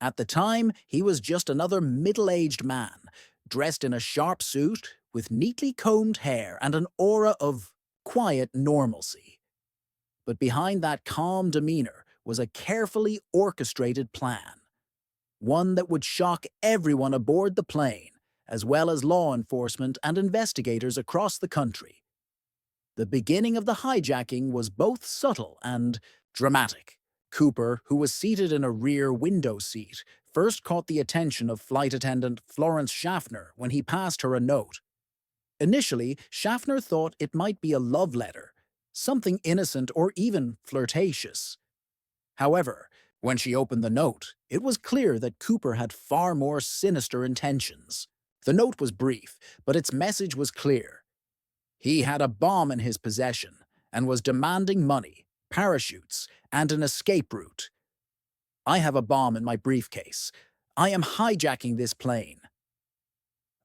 At the time, he was just another middle-aged man, dressed in a sharp suit, with neatly combed hair and an aura of quiet normalcy. But behind that calm demeanor was a carefully orchestrated plan, one that would shock everyone aboard the plane, as well as law enforcement and investigators across the country. The beginning of the hijacking was both subtle and dramatic. Cooper, who was seated in a rear window seat, first caught the attention of flight attendant Florence Schaffner when he passed her a note. Initially, Schaffner thought it might be a love letter, something innocent or even flirtatious. However, when she opened the note, it was clear that Cooper had far more sinister intentions. The note was brief, but its message was clear. He had a bomb in his possession and was demanding money, parachutes, and an escape route. "I have a bomb in my briefcase. I am hijacking this plane.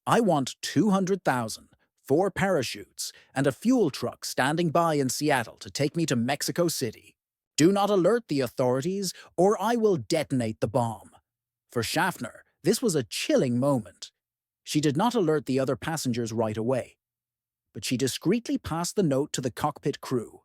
I want $200,000, 4 parachutes, and a fuel truck standing by in Seattle to take me to Mexico City. Do not alert the authorities, or I will detonate the bomb." For Schaffner, this was a chilling moment. She did not alert the other passengers right away, but she discreetly passed the note to the cockpit crew.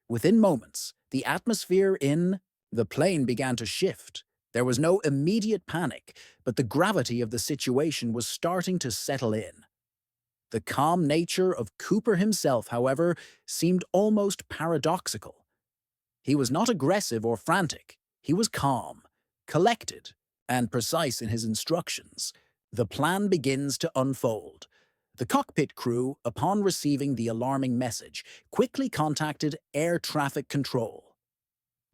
Within moments, the atmosphere in the plane began to shift. There was no immediate panic, but the gravity of the situation was starting to settle in. The calm nature of Cooper himself, however, seemed almost paradoxical. He was not aggressive or frantic. He was calm, collected, and precise in his instructions. The plan begins to unfold. The cockpit crew, upon receiving the alarming message, quickly contacted air traffic control.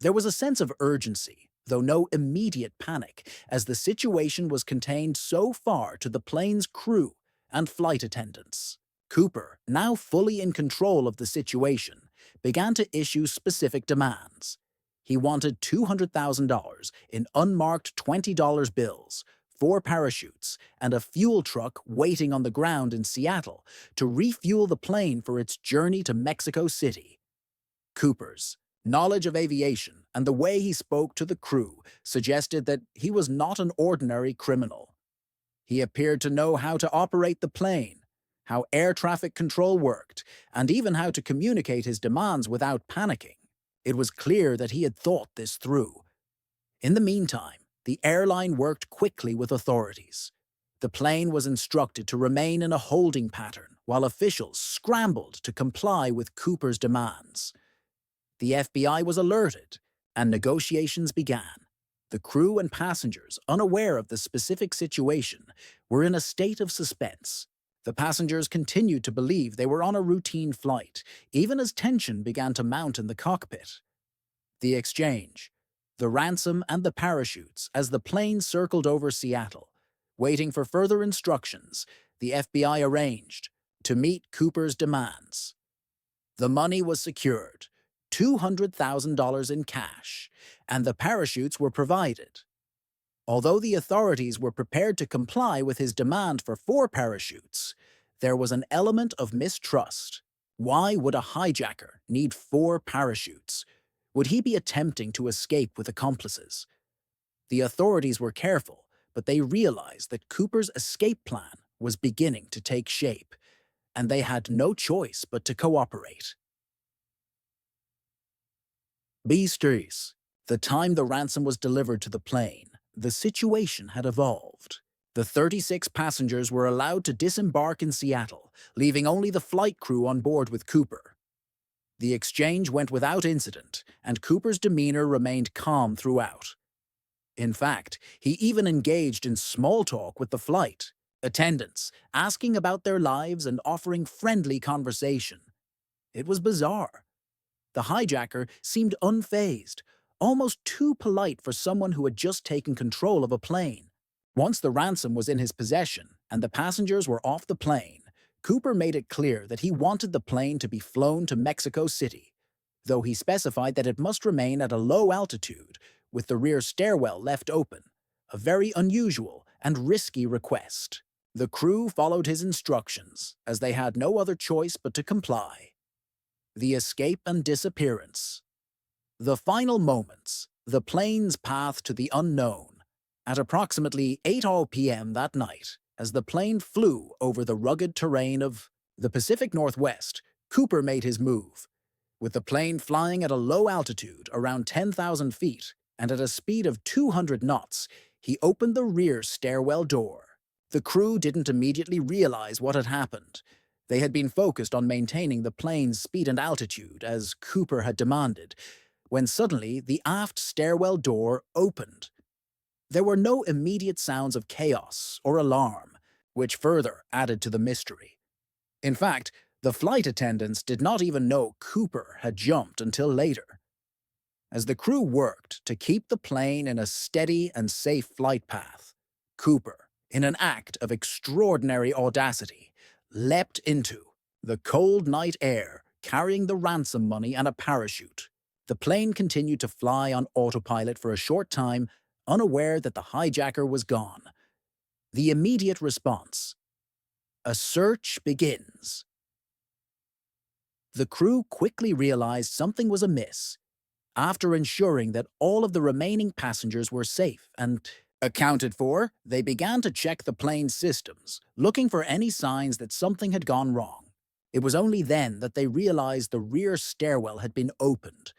There was a sense of urgency, though no immediate panic, as the situation was contained so far to the plane's crew and flight attendants. Cooper, now fully in control of the situation, began to issue specific demands. He wanted $200,000 in unmarked $20 bills, 4 parachutes, and a fuel truck waiting on the ground in Seattle to refuel the plane for its journey to Mexico City. Cooper's knowledge of aviation and the way he spoke to the crew suggested that he was not an ordinary criminal. He appeared to know how to operate the plane, how air traffic control worked, and even how to communicate his demands without panicking. It was clear that he had thought this through. In the meantime, the airline worked quickly with authorities. The plane was instructed to remain in a holding pattern while officials scrambled to comply with Cooper's demands. The FBI was alerted, and negotiations began. The crew and passengers, unaware of the specific situation, were in a state of suspense. The passengers continued to believe they were on a routine flight, even as tension began to mount in the cockpit. The exchange, the ransom and the parachutes as the plane circled over Seattle. Waiting for further instructions, the FBI arranged to meet Cooper's demands. The money was secured, $200,000 in cash, and the parachutes were provided. Although the authorities were prepared to comply with his demand for 4 parachutes, there was an element of mistrust. Why would a hijacker need 4 parachutes? Would he be attempting to escape with accomplices? The authorities were careful, but they realized that Cooper's escape plan was beginning to take shape, and they had no choice but to cooperate. Beasties. The time the ransom was delivered to the plane, the situation had evolved. The 36 passengers were allowed to disembark in Seattle, leaving only the flight crew on board with Cooper. The exchange went without incident, and Cooper's demeanor remained calm throughout. In fact, he even engaged in small talk with the flight attendants, asking about their lives and offering friendly conversation. It was bizarre. The hijacker seemed unfazed, almost too polite for someone who had just taken control of a plane. Once the ransom was in his possession and the passengers were off the plane, Cooper made it clear that he wanted the plane to be flown to Mexico City, though he specified that it must remain at a low altitude, with the rear stairwell left open, a very unusual and risky request. The crew followed his instructions, as they had no other choice but to comply. The escape and disappearance. The final moments, the plane's path to the unknown. At approximately 8:00 p.m. that night, as the plane flew over the rugged terrain of the Pacific Northwest, Cooper made his move. With the plane flying at a low altitude, around 10,000 feet, and at a speed of 200 knots, he opened the rear stairwell door. The crew didn't immediately realize what had happened. They had been focused on maintaining the plane's speed and altitude, as Cooper had demanded, when suddenly the aft stairwell door opened. There were no immediate sounds of chaos or alarm, which further added to the mystery. In fact, the flight attendants did not even know Cooper had jumped until later. As the crew worked to keep the plane in a steady and safe flight path, Cooper, in an act of extraordinary audacity, leapt into the cold night air, carrying the ransom money and a parachute. The plane continued to fly on autopilot for a short time, unaware that the hijacker was gone. The immediate response: a search begins. The crew quickly realized something was amiss. After ensuring that all of the remaining passengers were safe and accounted for, they began to check the plane's systems, looking for any signs that something had gone wrong. It was only then that they realized the rear stairwell had been opened.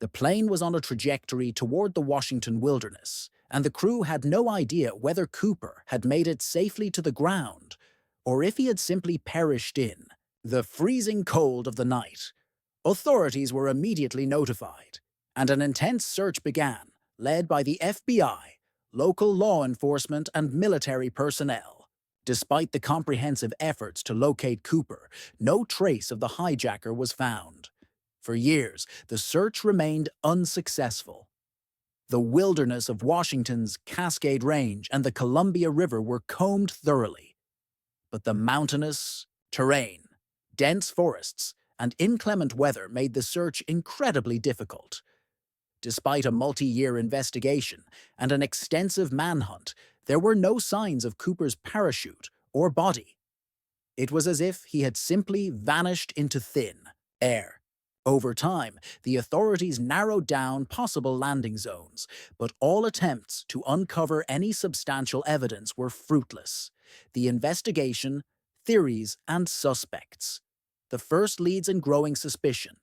The plane was on a trajectory toward the Washington wilderness, and the crew had no idea whether Cooper had made it safely to the ground, or if he had simply perished in the freezing cold of the night. Authorities were immediately notified, and an intense search began, led by the FBI, local law enforcement, and military personnel. Despite the comprehensive efforts to locate Cooper, no trace of the hijacker was found. For years, the search remained unsuccessful. The wilderness of Washington's Cascade Range and the Columbia River were combed thoroughly, but the mountainous terrain, dense forests, and inclement weather made the search incredibly difficult. Despite a multi-year investigation and an extensive manhunt, there were no signs of Cooper's parachute or body. It was as if he had simply vanished into thin air. Over time, the authorities narrowed down possible landing zones, but all attempts to uncover any substantial evidence were fruitless. The investigation, theories, and suspects. The first leads in growing suspicion.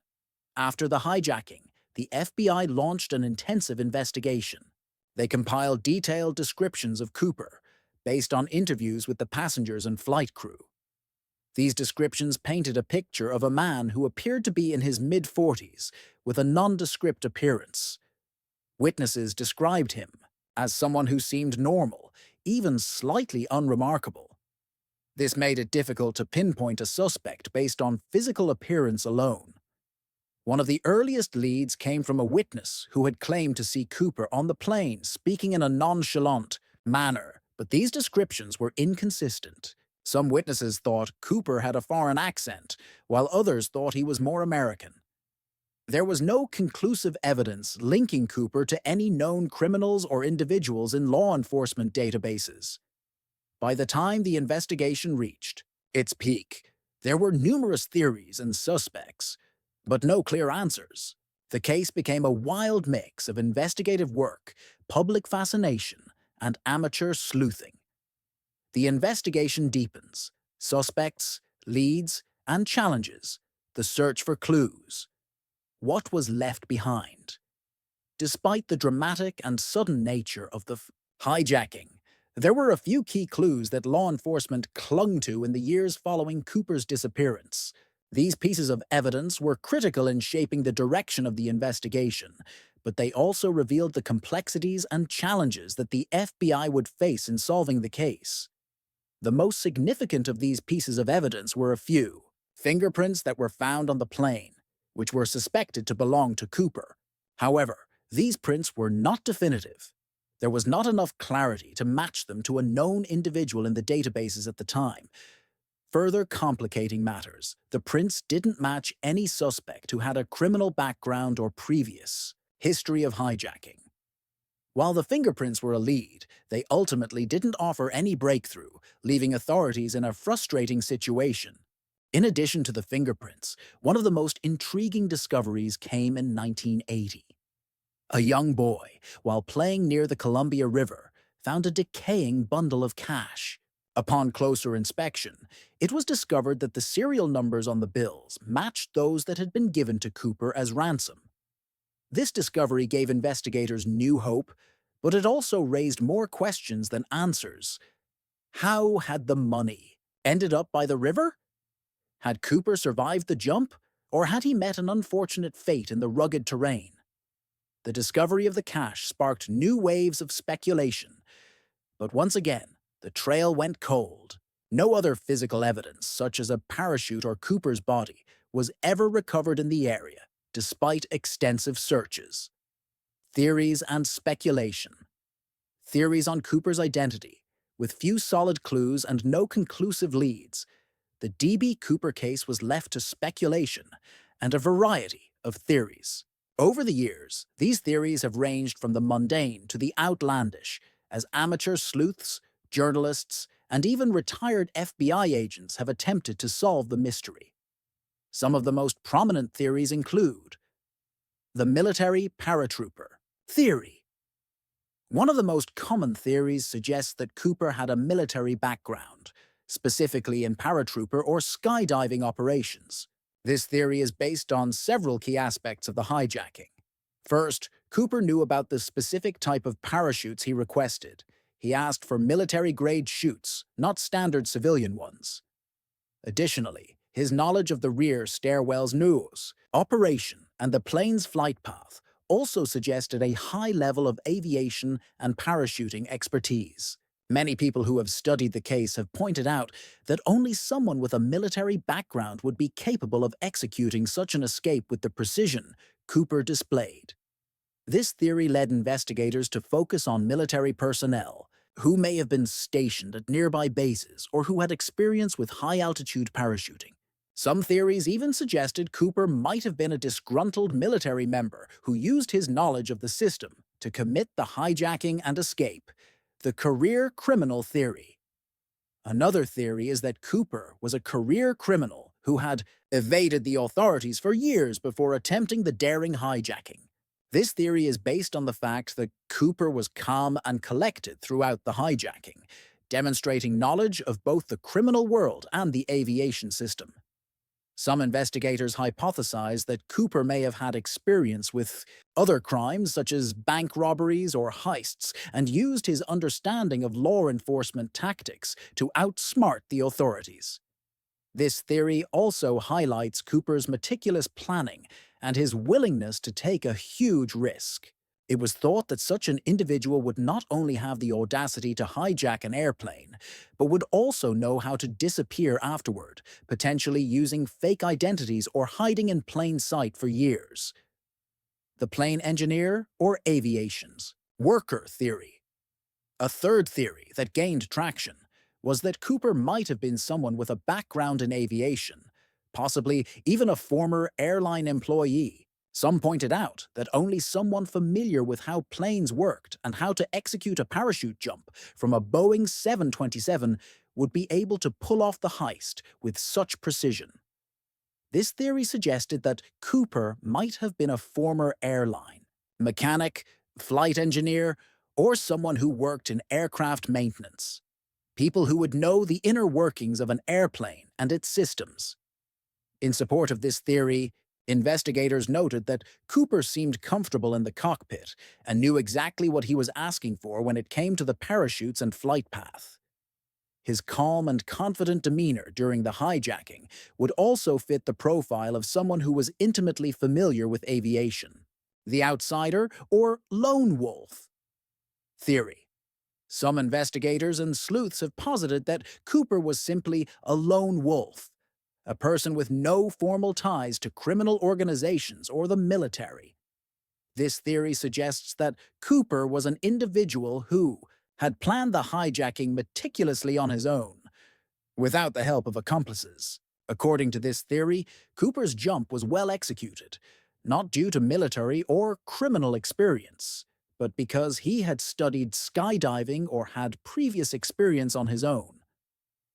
After the hijacking, the FBI launched an intensive investigation. They compiled detailed descriptions of Cooper, based on interviews with the passengers and flight crew. These descriptions painted a picture of a man who appeared to be in his mid-40s, with a nondescript appearance. Witnesses described him as someone who seemed normal, even slightly unremarkable. This made it difficult to pinpoint a suspect based on physical appearance alone. One of the earliest leads came from a witness who had claimed to see Cooper on the plane speaking in a nonchalant manner, but these descriptions were inconsistent. Some witnesses thought Cooper had a foreign accent, while others thought he was more American. There was no conclusive evidence linking Cooper to any known criminals or individuals in law enforcement databases. By the time the investigation reached its peak, there were numerous theories and suspects, but no clear answers. The case became a wild mix of investigative work, public fascination, and amateur sleuthing. The investigation deepens. Suspects, leads, and challenges. The search for clues. What was left behind? Despite the dramatic and sudden nature of the hijacking, there were a few key clues that law enforcement clung to in the years following Cooper's disappearance. These pieces of evidence were critical in shaping the direction of the investigation, but they also revealed the complexities and challenges that the FBI would face in solving the case. The most significant of these pieces of evidence were a few: fingerprints that were found on the plane, which were suspected to belong to Cooper. However, these prints were not definitive. There was not enough clarity to match them to a known individual in the databases at the time. Further complicating matters, the prints didn't match any suspect who had a criminal background or previous history of hijacking. While the fingerprints were a lead, they ultimately didn't offer any breakthrough, leaving authorities in a frustrating situation. In addition to the fingerprints, one of the most intriguing discoveries came in 1980. A young boy, while playing near the Columbia River, found a decaying bundle of cash. Upon closer inspection, it was discovered that the serial numbers on the bills matched those that had been given to Cooper as ransom. This discovery gave investigators new hope, but it also raised more questions than answers. How had the money ended up by the river? Had Cooper survived the jump, or had he met an unfortunate fate in the rugged terrain? The discovery of the cash sparked new waves of speculation, but once again, the trail went cold. No other physical evidence, such as a parachute or Cooper's body, was ever recovered in the area, despite extensive searches. Theories and speculation. Theories on Cooper's identity. With few solid clues and no conclusive leads, the D.B. Cooper case was left to speculation and a variety of theories. Over the years, these theories have ranged from the mundane to the outlandish, as amateur sleuths, journalists, and even retired FBI agents have attempted to solve the mystery. Some of the most prominent theories include the military paratrooper theory. One of the most common theories suggests that Cooper had a military background, specifically in paratrooper or skydiving operations. This theory is based on several key aspects of the hijacking. First, Cooper knew about the specific type of parachutes he requested. He asked for military-grade chutes, not standard civilian ones. Additionally, his knowledge of the rear stairwell's nose, operation, and the plane's flight path also suggested a high level of aviation and parachuting expertise. Many people who have studied the case have pointed out that only someone with a military background would be capable of executing such an escape with the precision Cooper displayed. This theory led investigators to focus on military personnel, who may have been stationed at nearby bases or who had experience with high-altitude parachuting. Some theories even suggested Cooper might have been a disgruntled military member who used his knowledge of the system to commit the hijacking and escape. The career criminal theory. Another theory is that Cooper was a career criminal who had evaded the authorities for years before attempting the daring hijacking. This theory is based on the fact that Cooper was calm and collected throughout the hijacking, demonstrating knowledge of both the criminal world and the aviation system. Some investigators hypothesize that Cooper may have had experience with other crimes such as bank robberies or heists and used his understanding of law enforcement tactics to outsmart the authorities. This theory also highlights Cooper's meticulous planning and his willingness to take a huge risk. It was thought that such an individual would not only have the audacity to hijack an airplane, but would also know how to disappear afterward, potentially using fake identities or hiding in plain sight for years. The plane engineer or aviation's worker theory. A third theory that gained traction was that Cooper might have been someone with a background in aviation, possibly even a former airline employee. Some pointed out that only someone familiar with how planes worked and how to execute a parachute jump from a Boeing 727 would be able to pull off the heist with such precision. This theory suggested that Cooper might have been a former airline mechanic, flight engineer, or someone who worked in aircraft maintenance. People who would know the inner workings of an airplane and its systems. In support of this theory, investigators noted that Cooper seemed comfortable in the cockpit and knew exactly what he was asking for when it came to the parachutes and flight path. His calm and confident demeanor during the hijacking would also fit the profile of someone who was intimately familiar with aviation. The outsider or lone wolf theory. Some investigators and sleuths have posited that Cooper was simply a lone wolf, a person with no formal ties to criminal organizations or the military. This theory suggests that Cooper was an individual who had planned the hijacking meticulously on his own, without the help of accomplices. According to this theory, Cooper's jump was well executed, not due to military or criminal experience, but because he had studied skydiving or had previous experience on his own.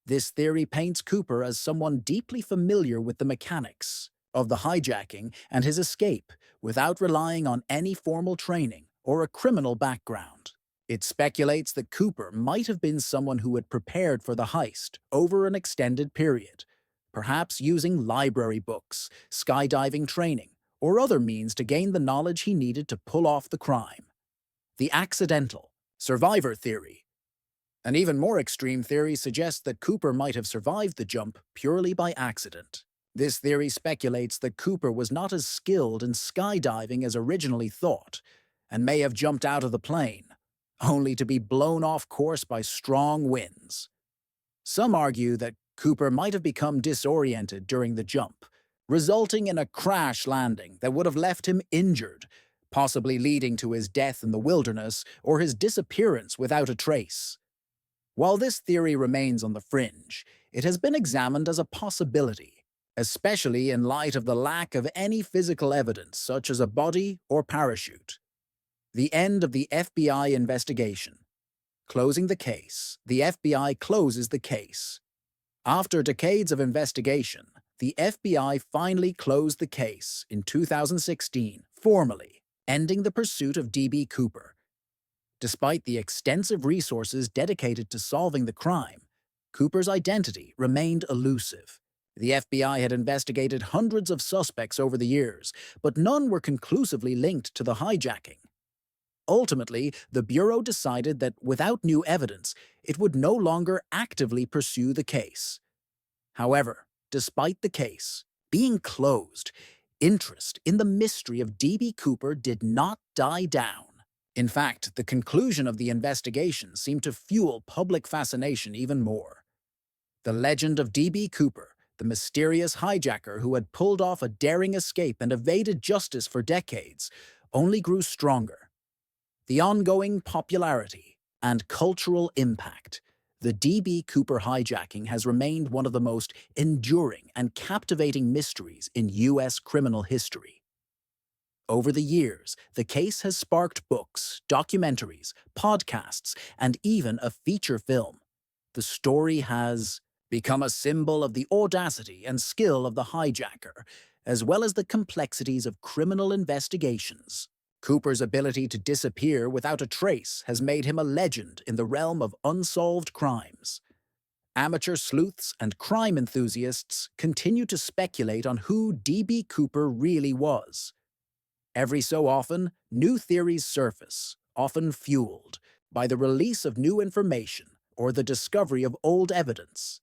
This theory paints Cooper as someone deeply familiar with the mechanics of the hijacking and his escape without relying on any formal training or a criminal background. It speculates that Cooper might have been someone who had prepared for the heist over an extended period, perhaps using library books, skydiving training, or other means to gain the knowledge he needed to pull off the crime. The accidental survivor theory. An even more extreme theory suggests that Cooper might have survived the jump purely by accident. This theory speculates that Cooper was not as skilled in skydiving as originally thought, and may have jumped out of the plane, only to be blown off course by strong winds. Some argue that Cooper might have become disoriented during the jump, resulting in a crash landing that would have left him injured, possibly leading to his death in the wilderness or his disappearance without a trace. While this theory remains on the fringe, it has been examined as a possibility, especially in light of the lack of any physical evidence such as a body or parachute. The end of the FBI investigation. Closing the case, the FBI closes the case. After decades of investigation, the FBI finally closed the case in 2016, formally, ending the pursuit of D.B. Cooper. Despite the extensive resources dedicated to solving the crime, Cooper's identity remained elusive. The FBI had investigated hundreds of suspects over the years, but none were conclusively linked to the hijacking. Ultimately, the Bureau decided that without new evidence, it would no longer actively pursue the case. However, despite the case being closed, interest in the mystery of D.B. Cooper did not die down. In fact, the conclusion of the investigation seemed to fuel public fascination even more. The legend of D.B. Cooper, the mysterious hijacker who had pulled off a daring escape and evaded justice for decades, only grew stronger. The ongoing popularity and cultural impact, the D.B. Cooper hijacking has remained one of the most enduring and captivating mysteries in U.S. criminal history. Over the years, the case has sparked books, documentaries, podcasts, and even a feature film. The story has become a symbol of the audacity and skill of the hijacker, as well as the complexities of criminal investigations. Cooper's ability to disappear without a trace has made him a legend in the realm of unsolved crimes. Amateur sleuths and crime enthusiasts continue to speculate on who D.B. Cooper really was. Every so often, new theories surface, often fueled by the release of new information or the discovery of old evidence.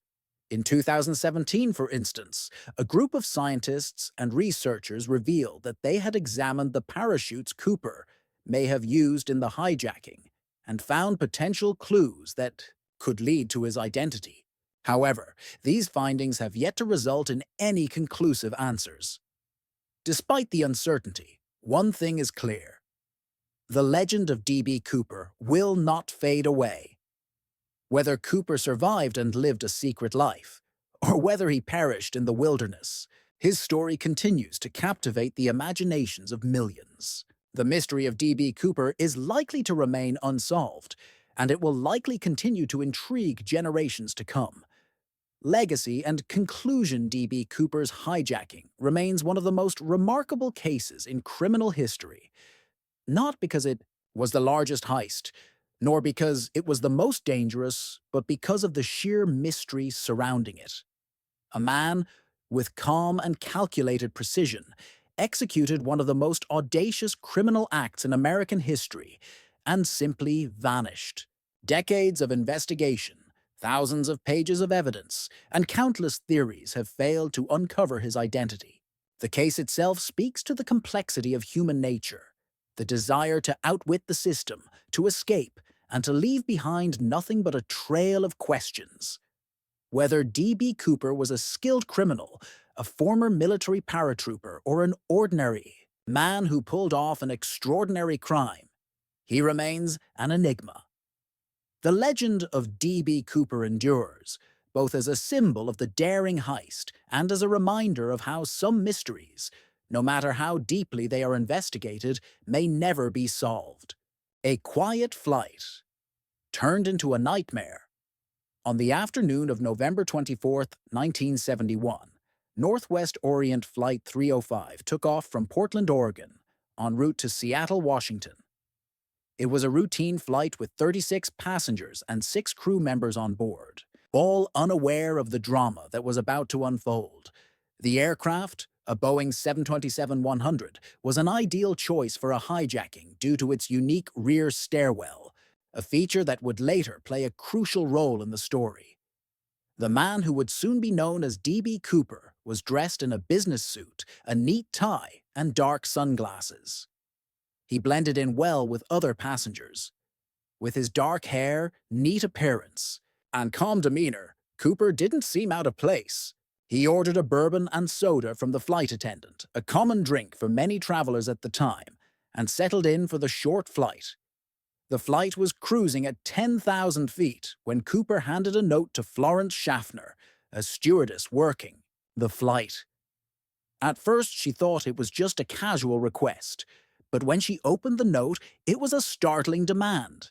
In 2017, for instance, a group of scientists and researchers revealed that they had examined the parachutes Cooper may have used in the hijacking and found potential clues that could lead to his identity. However, these findings have yet to result in any conclusive answers. Despite the uncertainty, one thing is clear. The legend of D.B. Cooper will not fade away. Whether Cooper survived and lived a secret life, or whether he perished in the wilderness, his story continues to captivate the imaginations of millions. The mystery of D.B. Cooper is likely to remain unsolved, and it will likely continue to intrigue generations to come. Legacy and conclusion D.B. Cooper's hijacking remains one of the most remarkable cases in criminal history, not because it was the largest heist, nor because it was the most dangerous, but because of the sheer mystery surrounding it. A man, with calm and calculated precision, executed one of the most audacious criminal acts in American history, and simply vanished. Decades of investigation, thousands of pages of evidence, and countless theories have failed to uncover his identity. The case itself speaks to the complexity of human nature, the desire to outwit the system, to escape, and to leave behind nothing but a trail of questions. Whether D.B. Cooper was a skilled criminal, a former military paratrooper, or an ordinary man who pulled off an extraordinary crime, he remains an enigma. The legend of D.B. Cooper endures, both as a symbol of the daring heist and as a reminder of how some mysteries, no matter how deeply they are investigated, may never be solved. A quiet flight turned into a nightmare. On the afternoon of November 24, 1971, Northwest Orient Flight 305 took off from Portland, Oregon, en route to Seattle, Washington. It was a routine flight with 36 passengers and 6 crew members on board, all unaware of the drama that was about to unfold. The aircraft, a Boeing 727-100, was an ideal choice for a hijacking due to its unique rear stairwell, a feature that would later play a crucial role in the story. The man who would soon be known as D.B. Cooper was dressed in a business suit, a neat tie, and dark sunglasses. He blended in well with other passengers. With his dark hair, neat appearance, and calm demeanor, Cooper didn't seem out of place. He ordered a bourbon and soda from the flight attendant, a common drink for many travelers at the time, and settled in for the short flight. The flight was cruising at 10,000 feet when Cooper handed a note to Florence Schaffner, a stewardess working the flight. At first, she thought it was just a casual request, but when she opened the note, it was a startling demand.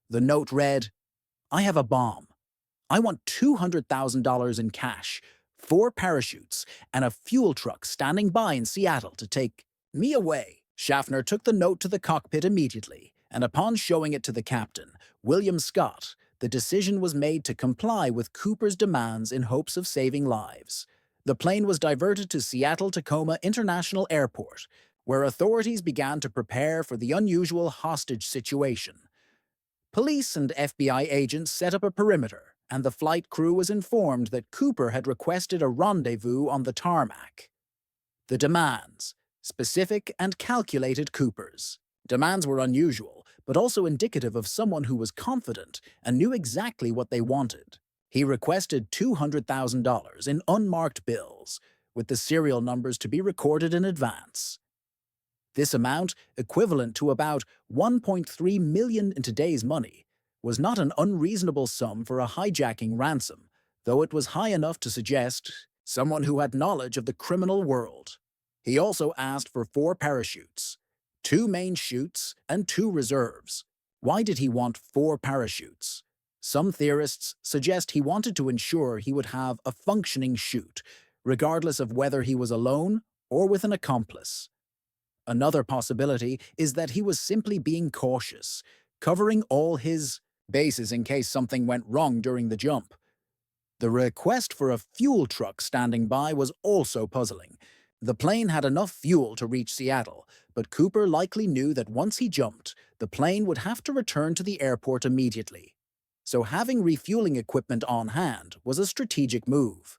The note read, "I have a bomb. I want $200,000 in cash, 4 parachutes, and a fuel truck standing by in Seattle to take me away." Schaffner took the note to the cockpit immediately, and upon showing it to the captain, William Scott, the decision was made to comply with Cooper's demands in hopes of saving lives. The plane was diverted to Seattle-Tacoma International Airport, where authorities began to prepare for the unusual hostage situation. Police and FBI agents set up a perimeter, and the flight crew was informed that Cooper had requested a rendezvous on the tarmac. The demands, specific and calculated Cooper's. Demands were unusual, but also indicative of someone who was confident and knew exactly what they wanted. He requested $200,000 in unmarked bills, with the serial numbers to be recorded in advance. This amount, equivalent to about $1.3 million in today's money, was not an unreasonable sum for a hijacking ransom, though it was high enough to suggest someone who had knowledge of the criminal world. He also asked for 4 parachutes, 2 main chutes, and 2 reserves. Why did he want 4 parachutes? Some theorists suggest he wanted to ensure he would have a functioning chute, regardless of whether he was alone or with an accomplice. Another possibility is that he was simply being cautious, covering all his bases in case something went wrong during the jump. The request for a fuel truck standing by was also puzzling. The plane had enough fuel to reach Seattle, but Cooper likely knew that once he jumped, the plane would have to return to the airport immediately. So having refueling equipment on hand was a strategic move.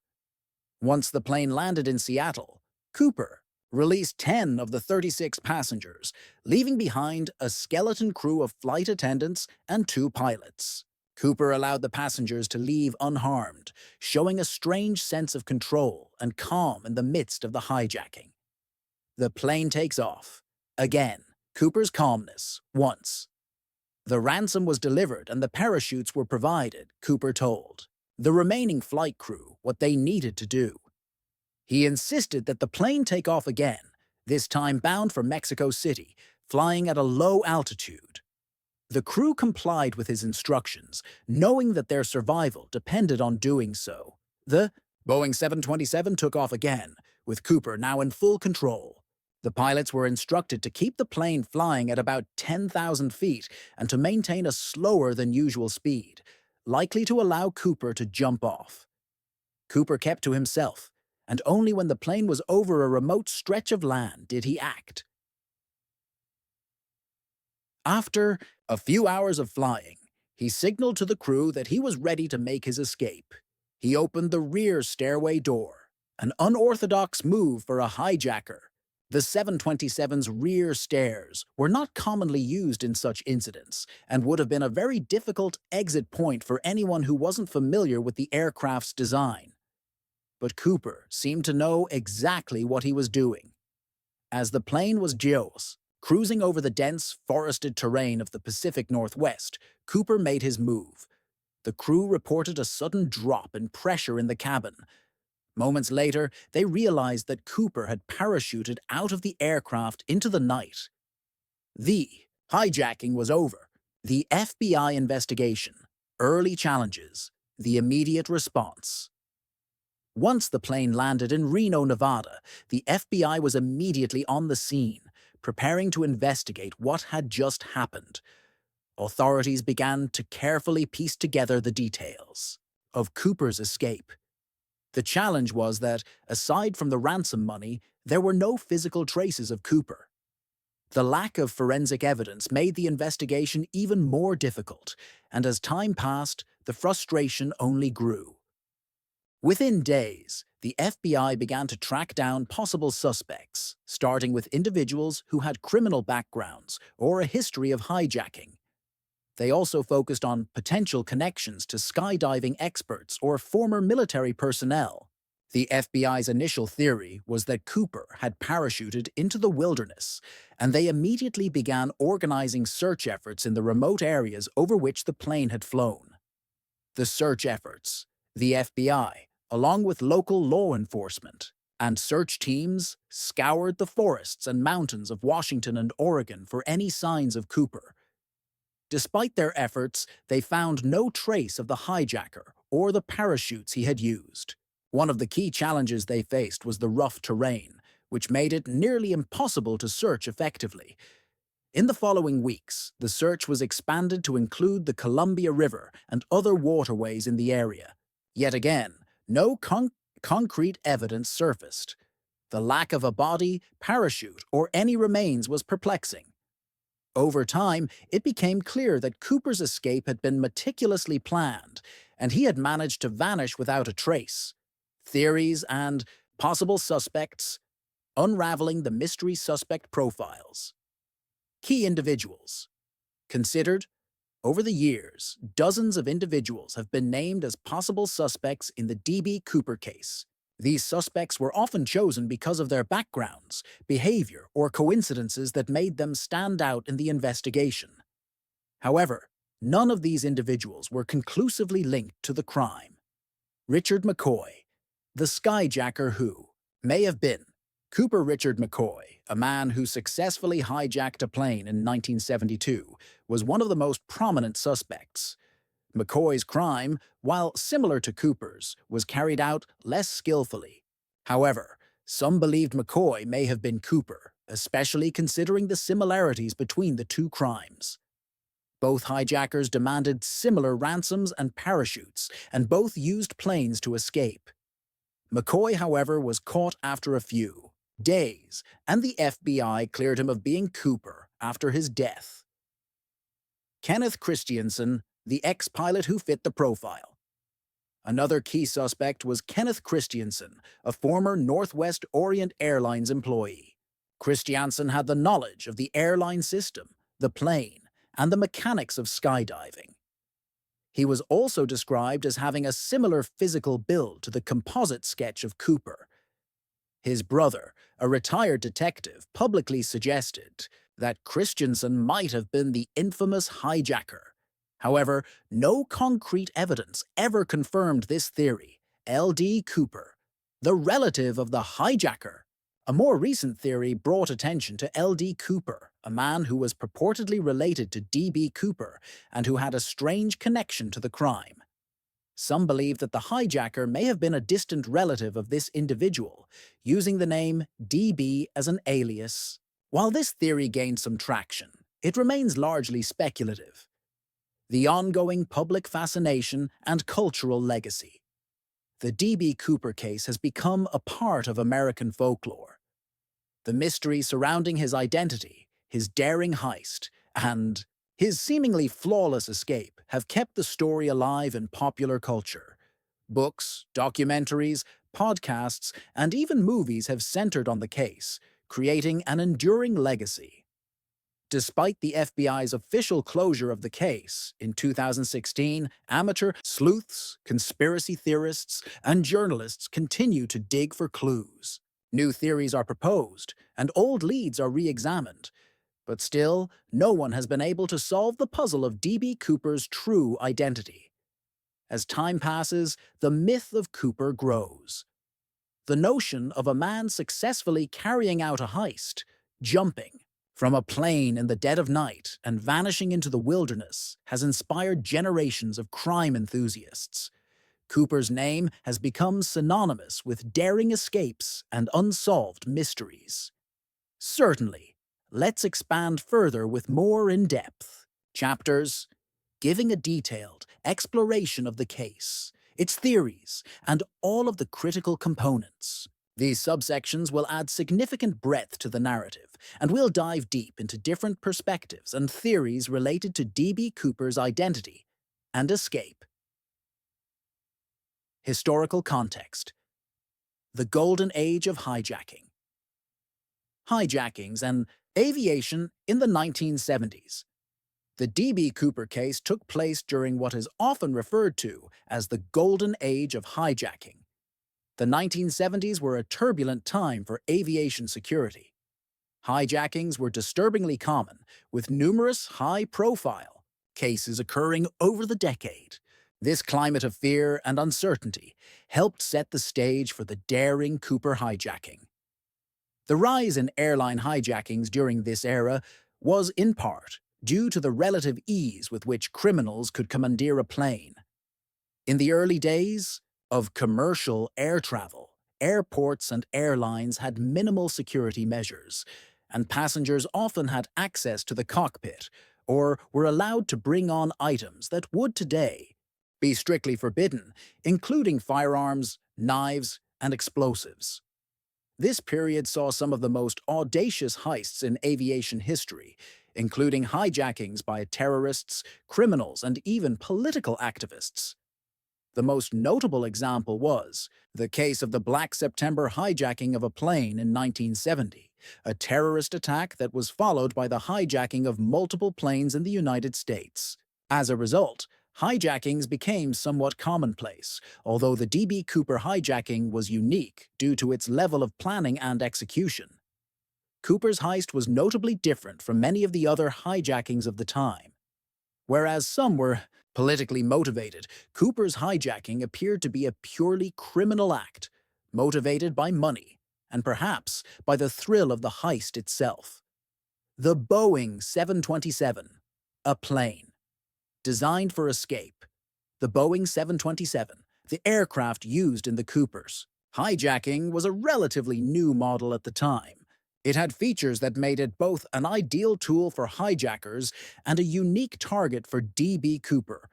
Once the plane landed in Seattle, Cooper released 10 of the 36 passengers, leaving behind a skeleton crew of flight attendants and 2 pilots. Cooper allowed the passengers to leave unharmed, showing a strange sense of control and calm in the midst of the hijacking. The plane takes off. Again, Cooper's calmness, once. The ransom was delivered and the parachutes were provided, Cooper told the remaining flight crew what they needed to do. He insisted that the plane take off again, this time bound for Mexico City, flying at a low altitude. The crew complied with his instructions, knowing that their survival depended on doing so. The Boeing 727 took off again, with Cooper now in full control. The pilots were instructed to keep the plane flying at about 10,000 feet and to maintain a slower than usual speed, likely to allow Cooper to jump off. Cooper kept to himself, and only when the plane was over a remote stretch of land did he act. After a few hours of flying, he signaled to the crew that he was ready to make his escape. He opened the rear stairway door, an unorthodox move for a hijacker. The 727's rear stairs were not commonly used in such incidents and would have been a very difficult exit point for anyone who wasn't familiar with the aircraft's design. But Cooper seemed to know exactly what he was doing. As the plane was cruising over the dense, forested terrain of the Pacific Northwest, Cooper made his move. the crew reported a sudden drop in pressure in the cabin. Moments later, they realized that Cooper had parachuted out of the aircraft into the night. The hijacking was over. The FBI investigation, early challenges, the immediate response. Once the plane landed in Reno, Nevada, the FBI was immediately on the scene, preparing to investigate what had just happened. Authorities began to carefully piece together the details of Cooper's escape. The challenge was that, aside from the ransom money, there were no physical traces of Cooper. The lack of forensic evidence made the investigation even more difficult, and as time passed, the frustration only grew. Within days, the FBI began to track down possible suspects, starting with individuals who had criminal backgrounds or a history of hijacking. They also focused on potential connections to skydiving experts or former military personnel. The FBI's initial theory was that Cooper had parachuted into the wilderness, and they immediately began organizing search efforts in the remote areas over which the plane had flown. The search efforts, the FBI, along with local law enforcement, and search teams scoured the forests and mountains of Washington and Oregon for any signs of Cooper. Despite their efforts, they found no trace of the hijacker or the parachutes he had used. One of the key challenges they faced was the rough terrain, which made it nearly impossible to search effectively. In the following weeks, the search was expanded to include the Columbia River and other waterways in the area. Yet again, no concrete evidence surfaced. The lack of a body, parachute, or any remains was perplexing. Over time, it became clear that Cooper's escape had been meticulously planned, and he had managed to vanish without a trace. Theories and possible suspects, unraveling the mystery suspect profiles. Key individuals. Considered, over the years, dozens of individuals have been named as possible suspects in the D.B. Cooper case. These suspects were often chosen because of their backgrounds, behavior, or coincidences that made them stand out in the investigation. However, none of these individuals were conclusively linked to the crime. Richard McCoy, the skyjacker who may have been Cooper Richard McCoy, a man who successfully hijacked a plane in 1972, was one of the most prominent suspects. McCoy's crime, while similar to Cooper's, was carried out less skillfully. However, some believed McCoy may have been Cooper, especially considering the similarities between the two crimes. Both hijackers demanded similar ransoms and parachutes, and both used planes to escape. McCoy, however, was caught after a few days, and the FBI cleared him of being Cooper after his death. Kenneth Christiansen, the ex-pilot who fit the profile. Another key suspect was Kenneth Christiansen, a former Northwest Orient Airlines employee. Christiansen had the knowledge of the airline system, the plane, and the mechanics of skydiving. He was also described as having a similar physical build to the composite sketch of Cooper. His brother, a retired detective, publicly suggested that Christiansen might have been the infamous hijacker. However, no concrete evidence ever confirmed this theory. L.D. Cooper, the relative of the hijacker. A more recent theory brought attention to L.D. Cooper, a man who was purportedly related to D.B. Cooper and who had a strange connection to the crime. Some believe that the hijacker may have been a distant relative of this individual, using the name D.B. as an alias. While this theory gained some traction, it remains largely speculative. The ongoing public fascination and cultural legacy. The D.B. Cooper case has become a part of American folklore. The mystery surrounding his identity, his daring heist, and his seemingly flawless escape have kept the story alive in popular culture. Books, documentaries, podcasts, and even movies have centered on the case, creating an enduring legacy. Despite the FBI's official closure of the case, in 2016, amateur sleuths, conspiracy theorists, and journalists continue to dig for clues. New theories are proposed, and old leads are re-examined. But still, no one has been able to solve the puzzle of D.B. Cooper's true identity. As time passes, the myth of Cooper grows. The notion of a man successfully carrying out a heist, jumping from a plane in the dead of night and vanishing into the wilderness, has inspired generations of crime enthusiasts. Cooper's name has become synonymous with daring escapes and unsolved mysteries. Certainly, let's expand further with more in-depth chapters, giving a detailed exploration of the case, its theories, and all of the critical components. These subsections will add significant breadth to the narrative, and we'll dive deep into different perspectives and theories related to D.B. Cooper's identity and escape. Historical context. The Golden Age of Hijacking. Hijackings and aviation in the 1970s. The D.B. Cooper case took place during what is often referred to as the Golden Age of Hijacking. The 1970s were a turbulent time for aviation security. Hijackings were disturbingly common, with numerous high-profile cases occurring over the decade. This climate of fear and uncertainty helped set the stage for the daring Cooper hijacking. The rise in airline hijackings during this era was, in part, due to the relative ease with which criminals could commandeer a plane. In the early days of commercial air travel, airports and airlines had minimal security measures, and passengers often had access to the cockpit or were allowed to bring on items that would today be strictly forbidden, including firearms, knives, and explosives. This period saw some of the most audacious heists in aviation history, including hijackings by terrorists, criminals, and even political activists. The most notable example was the case of the Black September hijacking of a plane in 1970, a terrorist attack that was followed by the hijacking of multiple planes in the United States. As a result, hijackings became somewhat commonplace, although the D.B. Cooper hijacking was unique due to its level of planning and execution. Cooper's heist was notably different from many of the other hijackings of the time. Whereas some were politically motivated, Cooper's hijacking appeared to be a purely criminal act, motivated by money, and perhaps by the thrill of the heist itself. The Boeing 727, a plane. Designed for escape, the Boeing 727, the aircraft used in the Coopers. Hijacking was a relatively new model at the time. It had features that made it both an ideal tool for hijackers and a unique target for D.B. Cooper.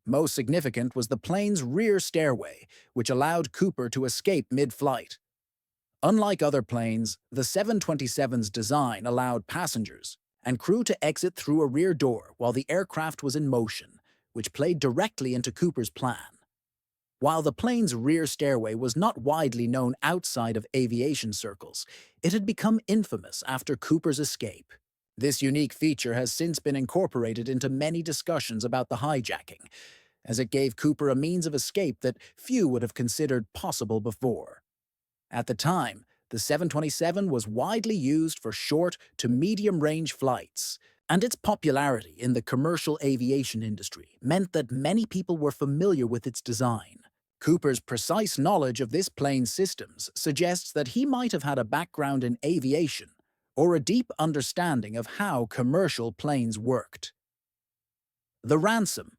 Most significant was the plane's rear stairway, which allowed Cooper to escape mid-flight. Unlike other planes, the 727's design allowed passengers and crew to exit through a rear door while the aircraft was in motion, which played directly into Cooper's plan. While the plane's rear stairway was not widely known outside of aviation circles, it had become infamous after Cooper's escape. This unique feature has since been incorporated into many discussions about the hijacking, as it gave Cooper a means of escape that few would have considered possible before. At the time, the 727 was widely used for short to medium-range flights, and its popularity in the commercial aviation industry meant that many people were familiar with its design. Cooper's precise knowledge of this plane's systems suggests that he might have had a background in aviation or a deep understanding of how commercial planes worked. The ransom.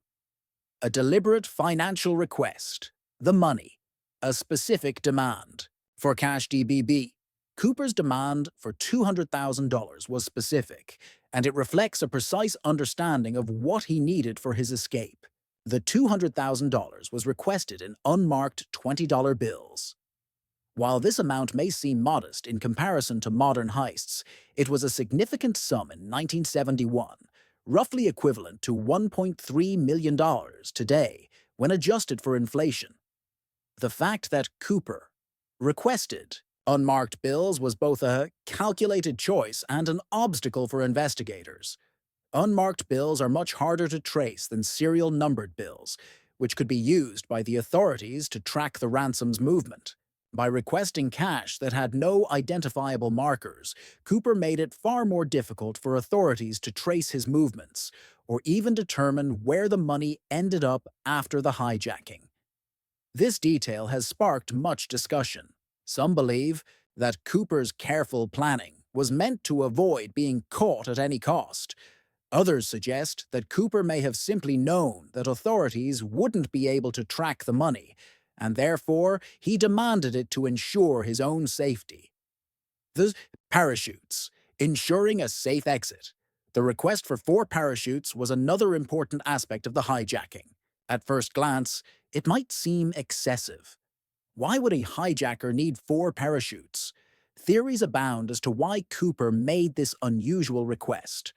A deliberate financial request. The money. A specific demand. For Cash DBB, Cooper's demand for $200,000 was specific, and it reflects a precise understanding of what he needed for his escape. The $200,000 was requested in unmarked $20 bills. While this amount may seem modest in comparison to modern heists, it was a significant sum in 1971, roughly equivalent to $1.3 million today when adjusted for inflation. The fact that Cooper requested unmarked bills was both a calculated choice and an obstacle for investigators. Unmarked bills are much harder to trace than serial numbered bills, which could be used by the authorities to track the ransom's movement. By requesting cash that had no identifiable markers, Cooper made it far more difficult for authorities to trace his movements, or even determine where the money ended up after the hijacking. This detail has sparked much discussion. Some believe that Cooper's careful planning was meant to avoid being caught at any cost. Others suggest that Cooper may have simply known that authorities wouldn't be able to track the money, and therefore he demanded it to ensure his own safety. The parachutes, ensuring a safe exit. The request for 4 parachutes was another important aspect of the hijacking. At first glance, it might seem excessive. Why would a hijacker need 4 parachutes? Theories abound as to why Cooper made this unusual request.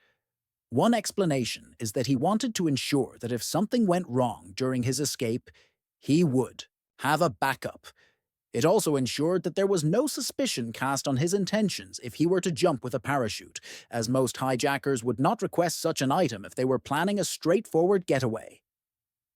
One explanation is that he wanted to ensure that if something went wrong during his escape, he would have a backup. It also ensured that there was no suspicion cast on his intentions if he were to jump with a parachute, as most hijackers would not request such an item if they were planning a straightforward getaway.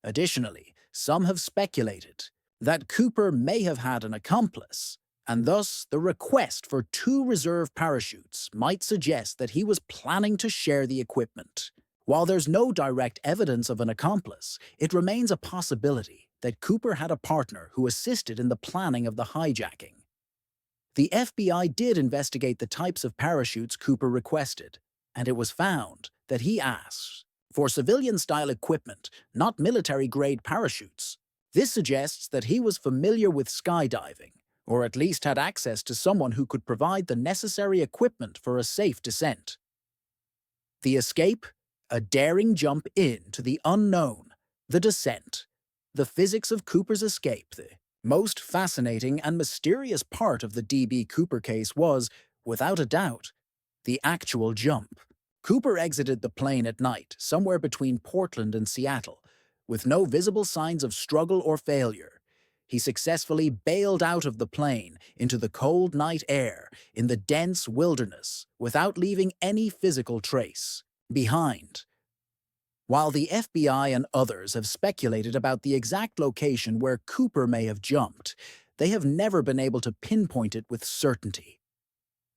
Additionally, some have speculated that Cooper may have had an accomplice, and thus the request for 2 reserve parachutes might suggest that he was planning to share the equipment. While there's no direct evidence of an accomplice, it remains a possibility that Cooper had a partner who assisted in the planning of the hijacking. The FBI did investigate the types of parachutes Cooper requested, and it was found that he asked for civilian-style equipment, not military-grade parachutes. This suggests that he was familiar with skydiving, or at least had access to someone who could provide the necessary equipment for a safe descent. The escape, a daring jump into the unknown, the descent. The physics of Cooper's escape, the most fascinating and mysterious part of the D.B. Cooper case was, without a doubt, the actual jump. Cooper exited the plane at night, somewhere between Portland and Seattle, with no visible signs of struggle or failure. He successfully bailed out of the plane into the cold night air in the dense wilderness without leaving any physical trace behind. While the FBI and others have speculated about the exact location where Cooper may have jumped, they have never been able to pinpoint it with certainty.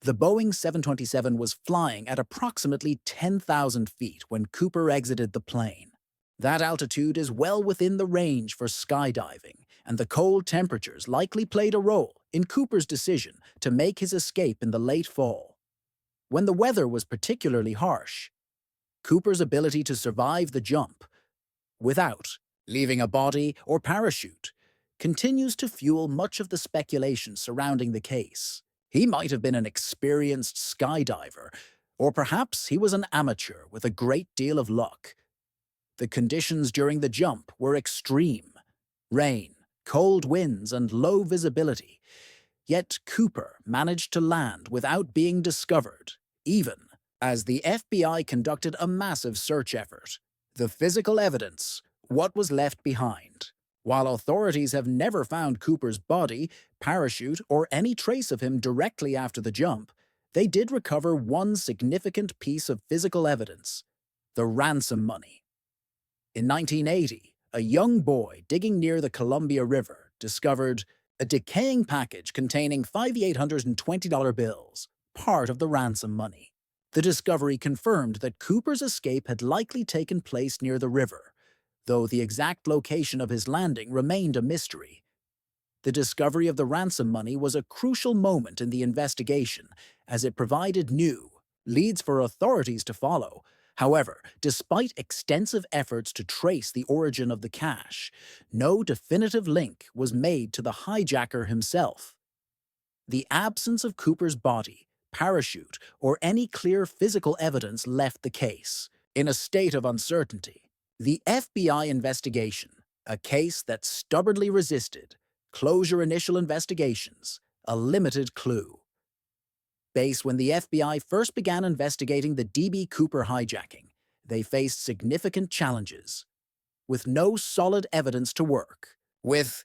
The Boeing 727 was flying at approximately 10,000 feet when Cooper exited the plane. That altitude is well within the range for skydiving, and the cold temperatures likely played a role in Cooper's decision to make his escape in the late fall. When the weather was particularly harsh, Cooper's ability to survive the jump without leaving a body or parachute continues to fuel much of the speculation surrounding the case. He might have been an experienced skydiver, or perhaps he was an amateur with a great deal of luck. The conditions during the jump were extreme: rain, cold winds, and low visibility. Yet Cooper managed to land without being discovered, even as the FBI conducted a massive search effort. The physical evidence, what was left behind. While authorities have never found Cooper's body, parachute, or any trace of him directly after the jump, they did recover one significant piece of physical evidence: the ransom money. In 1980, a young boy digging near the Columbia River discovered a decaying package containing $5,820 bills, part of the ransom money. The discovery confirmed that Cooper's escape had likely taken place near the river, though the exact location of his landing remained a mystery. The discovery of the ransom money was a crucial moment in the investigation, as it provided new leads for authorities to follow. However, despite extensive efforts to trace the origin of the cash, no definitive link was made to the hijacker himself. The absence of Cooper's body, parachute, or any clear physical evidence left the case in a state of uncertainty. The FBI investigation, a case that stubbornly resisted closure initial investigations, a limited clue. When the FBI first began investigating the D.B. Cooper hijacking, they faced significant challenges. With no solid evidence to work with,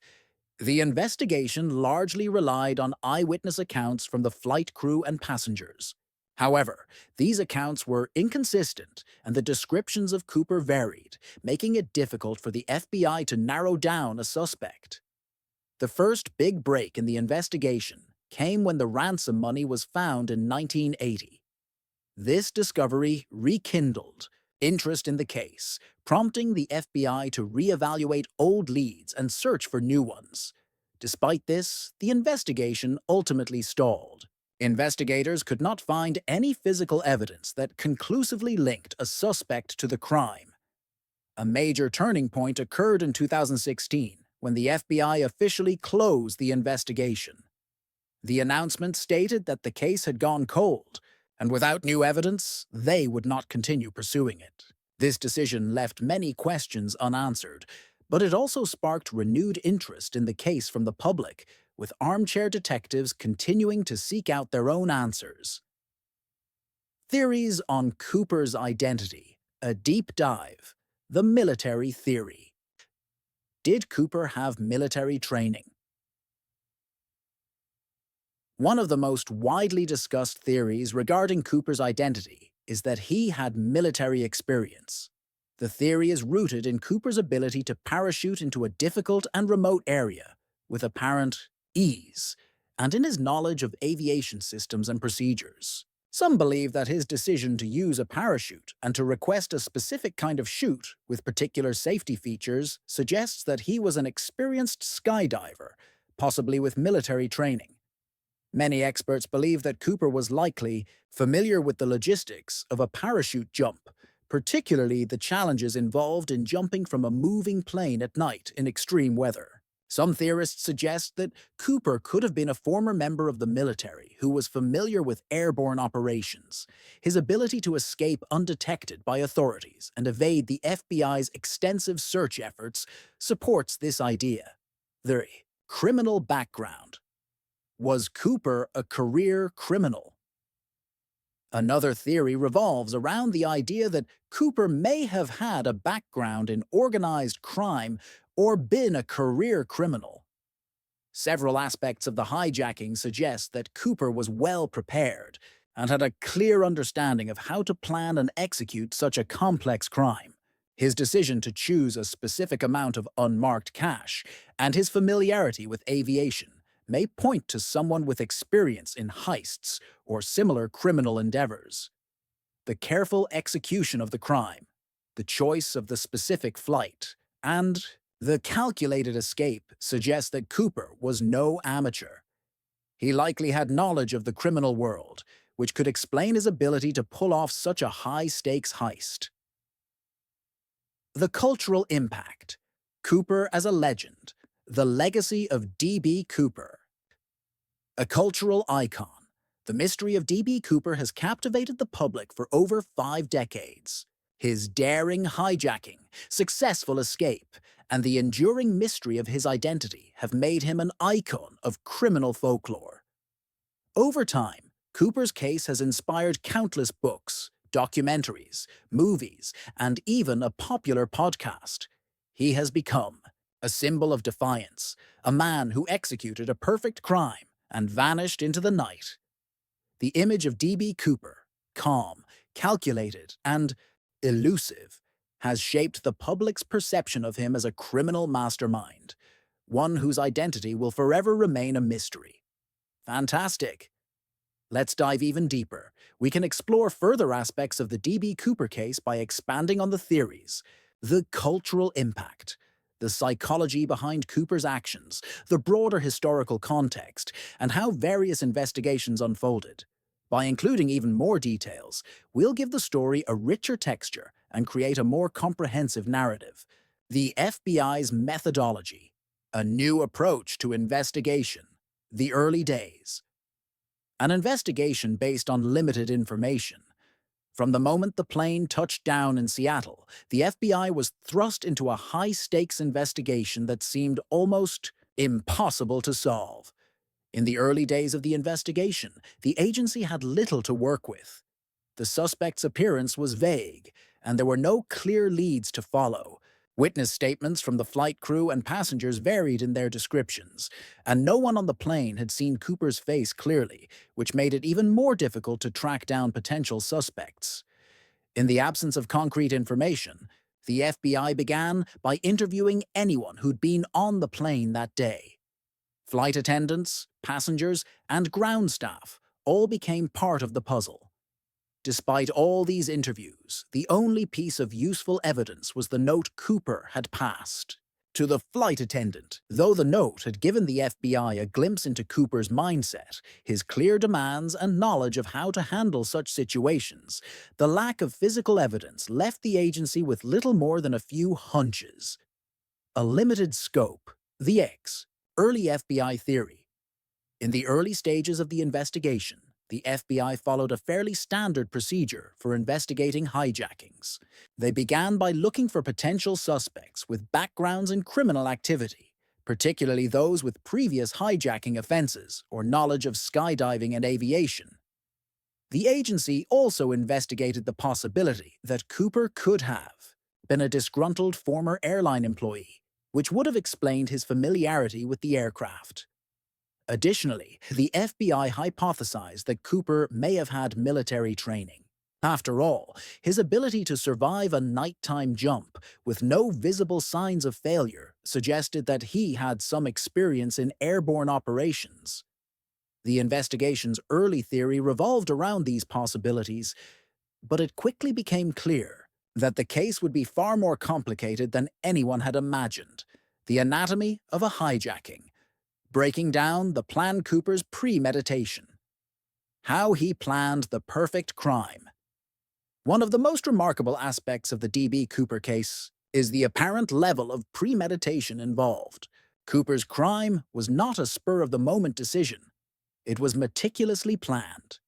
the investigation largely relied on eyewitness accounts from the flight crew and passengers. However, these accounts were inconsistent and the descriptions of Cooper varied, making it difficult for the FBI to narrow down a suspect. The first big break in the investigation came when the ransom money was found in 1980. This discovery rekindled interest in the case, prompting the FBI to reevaluate old leads and search for new ones. Despite this, the investigation ultimately stalled. Investigators could not find any physical evidence that conclusively linked a suspect to the crime. A major turning point occurred in 2016 when the FBI officially closed the investigation. The announcement stated that the case had gone cold, and without new evidence, they would not continue pursuing it. This decision left many questions unanswered, but it also sparked renewed interest in the case from the public, with armchair detectives continuing to seek out their own answers. Theories on Cooper's identity. A deep dive. The military theory. Did Cooper have military training? One of the most widely discussed theories regarding Cooper's identity is that he had military experience. The theory is rooted in Cooper's ability to parachute into a difficult and remote area with apparent ease, and in his knowledge of aviation systems and procedures. Some believe that his decision to use a parachute and to request a specific kind of chute with particular safety features suggests that he was an experienced skydiver, possibly with military training. Many experts believe that Cooper was likely familiar with the logistics of a parachute jump, particularly the challenges involved in jumping from a moving plane at night in extreme weather. Some theorists suggest that Cooper could have been a former member of the military who was familiar with airborne operations. His ability to escape undetected by authorities and evade the FBI's extensive search efforts supports this idea. 3. Criminal background. Was Cooper a career criminal? Another theory revolves around the idea that Cooper may have had a background in organized crime or been a career criminal. Several aspects of the hijacking suggest that Cooper was well prepared and had a clear understanding of how to plan and execute such a complex crime. His decision to choose a specific amount of unmarked cash and his familiarity with aviation may point to someone with experience in heists or similar criminal endeavors. The careful execution of the crime, the choice of the specific flight, and the calculated escape suggest that Cooper was no amateur. He likely had knowledge of the criminal world, which could explain his ability to pull off such a high-stakes heist. The cultural impact. Cooper as a legend. The legacy of D.B. Cooper. A cultural icon, the mystery of D.B. Cooper has captivated the public for over 5 decades. His daring hijacking, successful escape, and the enduring mystery of his identity have made him an icon of criminal folklore. Over time, Cooper's case has inspired countless books, documentaries, movies, and even a popular podcast. He has become a symbol of defiance, a man who executed a perfect crime and vanished into the night. The image of D.B. Cooper, calm, calculated, and elusive, has shaped the public's perception of him as a criminal mastermind, one whose identity will forever remain a mystery. Fantastic! Let's dive even deeper. We can explore further aspects of the D.B. Cooper case by expanding on the theories, the cultural impact, the psychology behind Cooper's actions, the broader historical context, and how various investigations unfolded. By including even more details, we'll give the story a richer texture and create a more comprehensive narrative. The FBI's methodology, a new approach to investigation, the early days. An investigation based on limited information. From the moment the plane touched down in Seattle, the FBI was thrust into a high-stakes investigation that seemed almost impossible to solve. In the early days of the investigation, the agency had little to work with. The suspect's appearance was vague, and there were no clear leads to follow. Witness statements from the flight crew and passengers varied in their descriptions, and no one on the plane had seen Cooper's face clearly, which made it even more difficult to track down potential suspects. In the absence of concrete information, the FBI began by interviewing anyone who'd been on the plane that day. Flight attendants, passengers, and ground staff all became part of the puzzle. Despite all these interviews, the only piece of useful evidence was the note Cooper had passed to the flight attendant. Though the note had given the FBI a glimpse into Cooper's mindset, his clear demands and knowledge of how to handle such situations, the lack of physical evidence left the agency with little more than a few hunches. A limited scope, the X, early FBI theory. In the early stages of the investigation, the FBI followed a fairly standard procedure for investigating hijackings. They began by looking for potential suspects with backgrounds in criminal activity, particularly those with previous hijacking offenses or knowledge of skydiving and aviation. The agency also investigated the possibility that Cooper could have been a disgruntled former airline employee, which would have explained his familiarity with the aircraft. Additionally, the FBI hypothesized that Cooper may have had military training. After all, his ability to survive a nighttime jump with no visible signs of failure suggested that he had some experience in airborne operations. The investigation's early theory revolved around these possibilities, but it quickly became clear that the case would be far more complicated than anyone had imagined. The anatomy of a hijacking. Breaking down the plan Cooper's premeditation. How he planned the perfect crime. One of the most remarkable aspects of the D.B. Cooper case is the apparent level of premeditation involved. Cooper's crime was not a spur-of-the-moment decision. It was meticulously planned.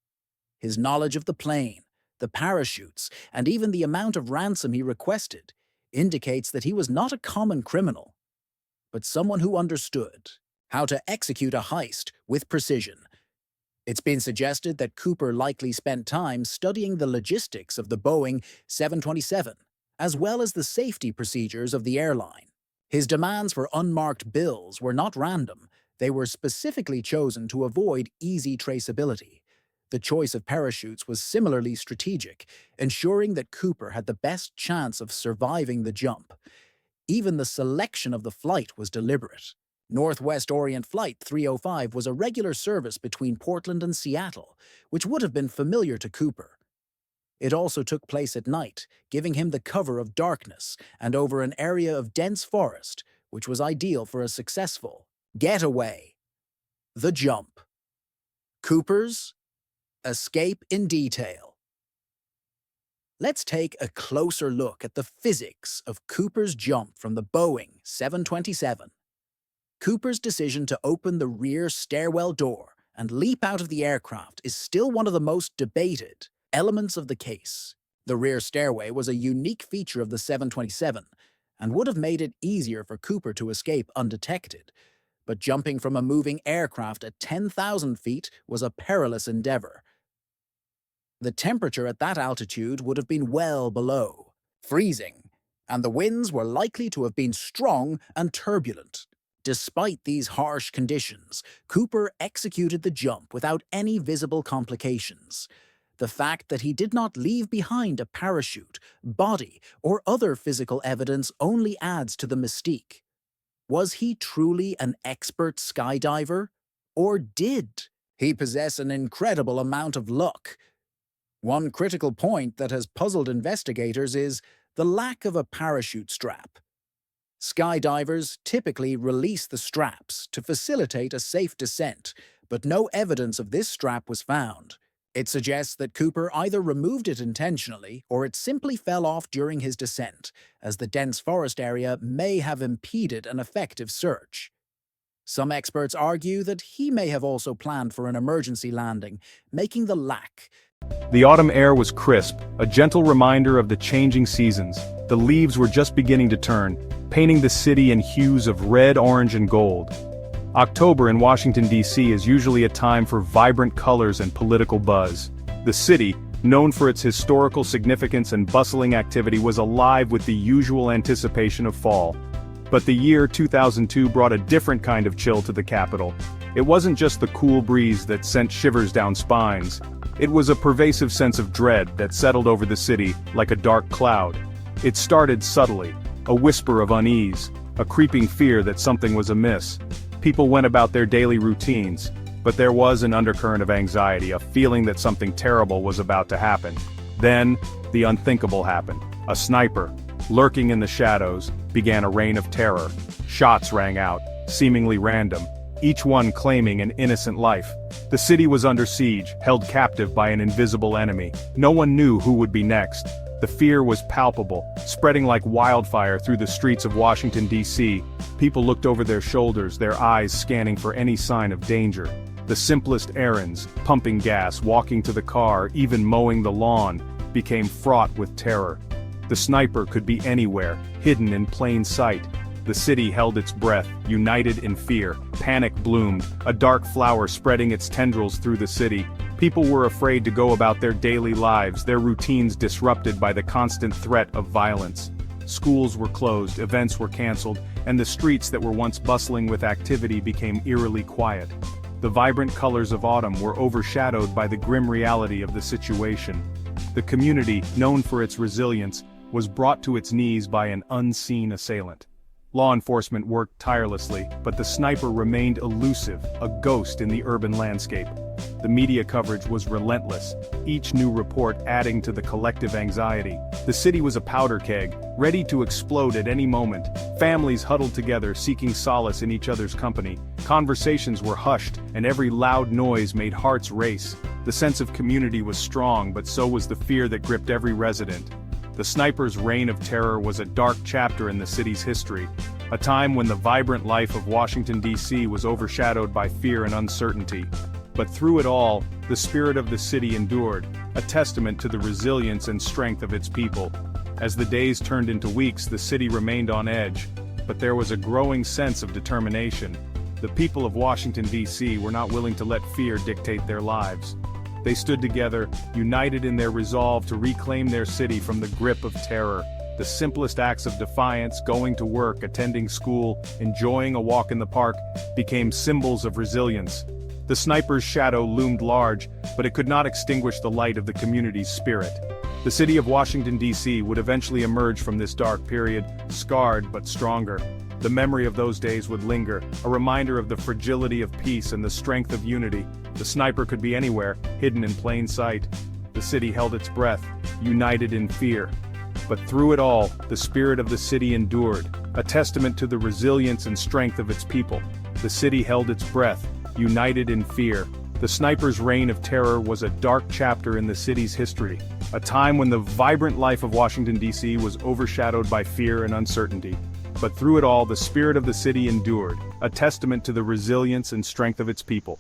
His knowledge of the plane, the parachutes, and even the amount of ransom he requested indicates that he was not a common criminal, but someone who understood how to execute a heist with precision. It's been suggested that Cooper likely spent time studying the logistics of the Boeing 727, as well as the safety procedures of the airline. His demands for unmarked bills were not random. They were specifically chosen to avoid easy traceability. The choice of parachutes was similarly strategic, ensuring that Cooper had the best chance of surviving the jump. Even the selection of the flight was deliberate. Northwest Orient Flight 305 was a regular service between Portland and Seattle, which would have been familiar to Cooper. It also took place at night, giving him the cover of darkness and over an area of dense forest, which was ideal for a successful getaway. The jump. Cooper's escape in detail. Let's take a closer look at the physics of Cooper's jump from the Boeing 727. Cooper's decision to open the rear stairwell door and leap out of the aircraft is still one of the most debated elements of the case. The rear stairway was a unique feature of the 727 and would have made it easier for Cooper to escape undetected, but jumping from a moving aircraft at 10,000 feet was a perilous endeavor. The temperature at that altitude would have been well below freezing, and the winds were likely to have been strong and turbulent. Despite these harsh conditions, Cooper executed the jump without any visible complications. The fact that he did not leave behind a parachute, body, or other physical evidence only adds to the mystique. Was he truly an expert skydiver? Or did he possess an incredible amount of luck? One critical point that has puzzled investigators is the lack of a parachute strap. Skydivers typically release the straps to facilitate a safe descent, but no evidence of this strap was found. It suggests that Cooper either removed it intentionally or it simply fell off during his descent, as the dense forest area may have impeded an effective search. Some experts argue that he may have also planned for an emergency landing, making the lack. The autumn air was crisp, a gentle reminder of the changing seasons. The leaves were just beginning to turn, painting the city in hues of red, orange, and gold. October in Washington, D.C. is usually a time for vibrant colors and political buzz. The city, known for its historical significance and bustling activity, was alive with the usual anticipation of fall. But the year 2002 brought a different kind of chill to the capital. It wasn't just the cool breeze that sent shivers down spines. It was a pervasive sense of dread that settled over the city like a dark cloud. It started subtly, a whisper of unease, a creeping fear that something was amiss. People went about their daily routines, but there was an undercurrent of anxiety, a feeling that something terrible was about to happen. Then, the unthinkable happened. A sniper, lurking in the shadows, began a reign of terror. Shots rang out, seemingly random, each one claiming an innocent life. The city was under siege, held captive by an invisible enemy. No one knew who would be next. The fear was palpable, spreading like wildfire through the streets of Washington, D.C. People looked over their shoulders, their eyes scanning for any sign of danger. The simplest errands, pumping gas, walking to the car, even mowing the lawn, became fraught with terror. The sniper could be anywhere, hidden in plain sight. The city held its breath, united in fear. Panic bloomed, a dark flower spreading its tendrils through the city. People were afraid to go about their daily lives, their routines disrupted by the constant threat of violence. Schools were closed, events were canceled, and the streets that were once bustling with activity became eerily quiet. The vibrant colors of autumn were overshadowed by the grim reality of the situation. The community, known for its resilience, was brought to its knees by an unseen assailant. Law enforcement worked tirelessly, but the sniper remained elusive, a ghost in the urban landscape. The media coverage was relentless, each new report adding to the collective anxiety. The city was a powder keg, ready to explode at any moment. Families huddled together, seeking solace in each other's company. Conversations were hushed, and every loud noise made hearts race. The sense of community was strong, but so was the fear that gripped every resident. The sniper's reign of terror was a dark chapter in the city's history, a time when the vibrant life of Washington, D.C. was overshadowed by fear and uncertainty. But through it all, the spirit of the city endured, a testament to the resilience and strength of its people. As the days turned into weeks, the city remained on edge, but there was a growing sense of determination. The people of Washington, D.C. were not willing to let fear dictate their lives. They stood together, united in their resolve to reclaim their city from the grip of terror. The simplest acts of defiance, going to work, attending school, enjoying a walk in the park, became symbols of resilience. The sniper's shadow loomed large, but it could not extinguish the light of the community's spirit. The city of Washington, D.C. would eventually emerge from this dark period, scarred but stronger. The memory of those days would linger, a reminder of the fragility of peace and the strength of unity. The sniper could be anywhere, hidden in plain sight. The city held its breath, united in fear. But through it all, the spirit of the city endured, a testament to the resilience and strength of its people. The city held its breath, united in fear. The sniper's reign of terror was a dark chapter in the city's history, a time when the vibrant life of Washington, D.C. was overshadowed by fear and uncertainty. But through it all, the spirit of the city endured, a testament to the resilience and strength of its people.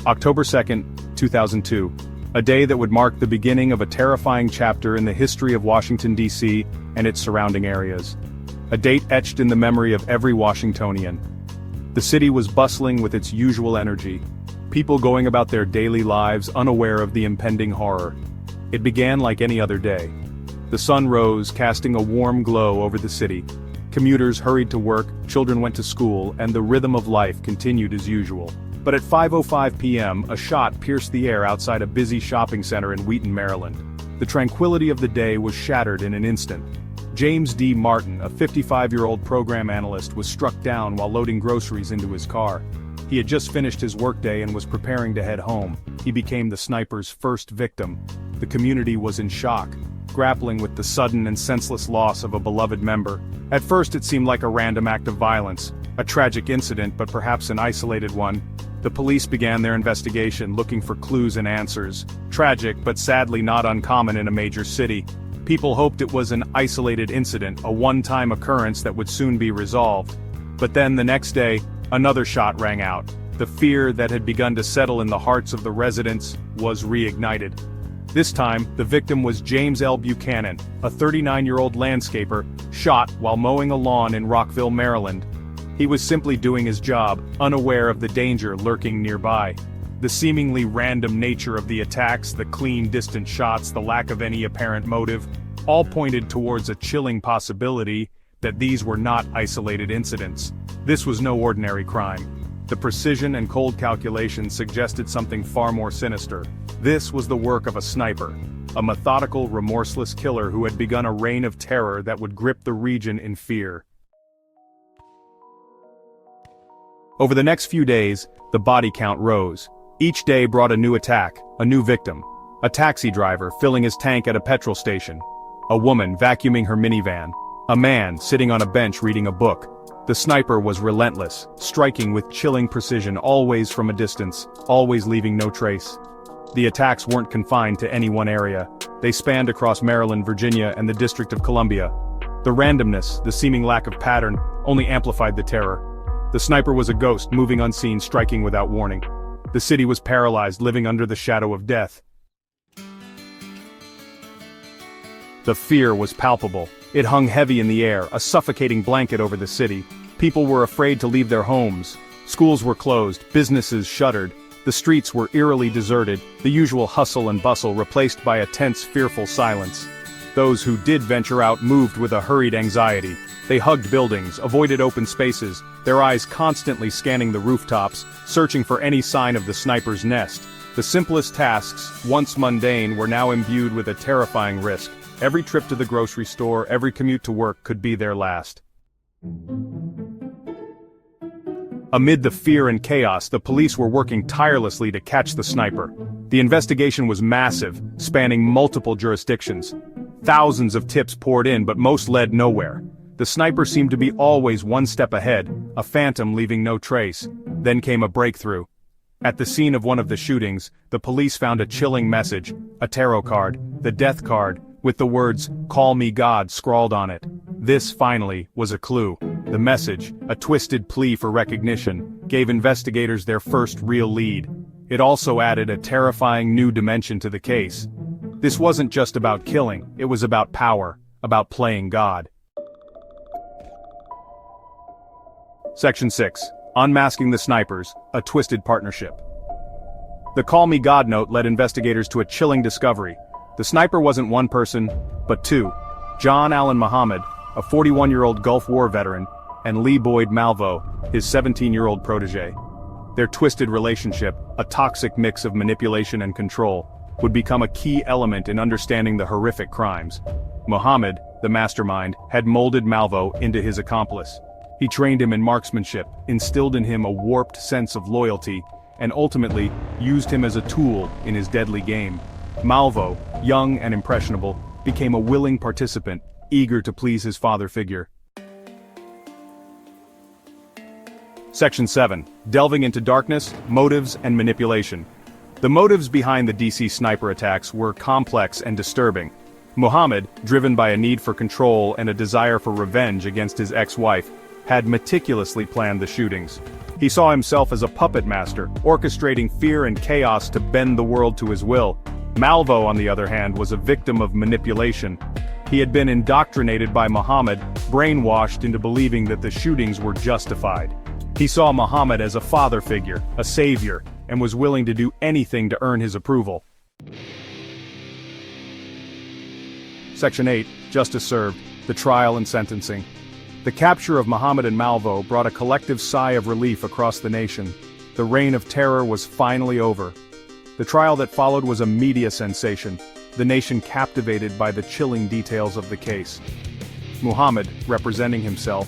October 2nd, 2002. A day that would mark the beginning of a terrifying chapter in the history of Washington, D.C. and its surrounding areas. A date etched in the memory of every Washingtonian. The city was bustling with its usual energy, people going about their daily lives unaware of the impending horror. It began like any other day. The sun rose, casting a warm glow over the city. Commuters hurried to work, children went to school, and the rhythm of life continued as usual. But at 5:05 p.m., a shot pierced the air outside a busy shopping center in Wheaton, Maryland. The tranquility of the day was shattered in an instant. James D. Martin, a 55-year-old program analyst, was struck down while loading groceries into his car. He had just finished his workday and was preparing to head home. He became the sniper's first victim. The community was in shock, grappling with the sudden and senseless loss of a beloved member. At first it seemed like a random act of violence, a tragic incident, but perhaps an isolated one. The police began their investigation, looking for clues and answers. Tragic, but sadly not uncommon in a major city. People hoped it was an isolated incident, a one-time occurrence that would soon be resolved. But then the next day, another shot rang out. The fear that had begun to settle in the hearts of the residents was reignited. This time, the victim was James L. Buchanan, a 39-year-old landscaper, shot while mowing a lawn in Rockville, Maryland. He was simply doing his job, unaware of the danger lurking nearby. The seemingly random nature of the attacks, the clean, distant shots, the lack of any apparent motive, all pointed towards a chilling possibility that these were not isolated incidents. This was no ordinary crime. The precision and cold calculation suggested something far more sinister. This was the work of a sniper, a methodical, remorseless killer who had begun a reign of terror that would grip the region in fear. Over the next few days, the body count rose. Each day brought a new attack, a new victim. A taxi driver filling his tank at a petrol station. A woman vacuuming her minivan. A man sitting on a bench reading a book. The sniper was relentless, striking with chilling precision, always from a distance, always leaving no trace. The attacks weren't confined to any one area. They spanned across Maryland, Virginia, and the District of Columbia. The randomness, the seeming lack of pattern, only amplified the terror. The sniper was a ghost, moving unseen, striking without warning. The city was paralyzed, living under the shadow of death. The fear was palpable. It hung heavy in the air, a suffocating blanket over the city. People were afraid to leave their homes. Schools were closed, businesses shuttered. The streets were eerily deserted, the usual hustle and bustle replaced by a tense, fearful silence. Those who did venture out moved with a hurried anxiety. They hugged buildings, avoided open spaces, their eyes constantly scanning the rooftops, searching for any sign of the sniper's nest. The simplest tasks, once mundane, were now imbued with a terrifying risk. Every trip to the grocery store, every commute to work could be their last. Amid the fear and chaos, the police were working tirelessly to catch the sniper. The investigation was massive, spanning multiple jurisdictions. Thousands of tips poured in, but most led nowhere. The sniper seemed to be always one step ahead, a phantom leaving no trace. Then came a breakthrough. At the scene of one of the shootings, the police found a chilling message, a tarot card, the death card, with the words, "Call me God," scrawled on it. This, finally, was a clue. The message, a twisted plea for recognition, gave investigators their first real lead. It also added a terrifying new dimension to the case. This wasn't just about killing, it was about power, about playing God. Section 6. Unmasking the Snipers, a Twisted Partnership. The Call Me God note led investigators to a chilling discovery. The sniper wasn't one person, but two. John Allen Muhammad, a 41-year-old Gulf War veteran, and Lee Boyd Malvo, his 17-year-old protege. Their twisted relationship, a toxic mix of manipulation and control, would become a key element in understanding the horrific crimes. Muhammad, the mastermind, had molded Malvo into his accomplice. He trained him in marksmanship, instilled in him a warped sense of loyalty, and ultimately used him as a tool in his deadly game. Malvo, young and impressionable, became a willing participant, eager to please his father figure. Section 7. Delving into darkness, motives, and manipulation. The motives behind the DC sniper attacks were complex and disturbing. Muhammad, driven by a need for control and a desire for revenge against his ex-wife, had meticulously planned the shootings. He saw himself as a puppet master, orchestrating fear and chaos to bend the world to his will. Malvo, on the other hand, was a victim of manipulation. He had been indoctrinated by Muhammad, brainwashed into believing that the shootings were justified. He saw Muhammad as a father figure, a savior, and was willing to do anything to earn his approval. Section 8. Justice Served, the Trial and Sentencing. The capture of Muhammad and Malvo brought a collective sigh of relief across the nation. The reign of terror was finally over. The trial that followed was a media sensation, the nation captivated by the chilling details of the case. Muhammad, representing himself,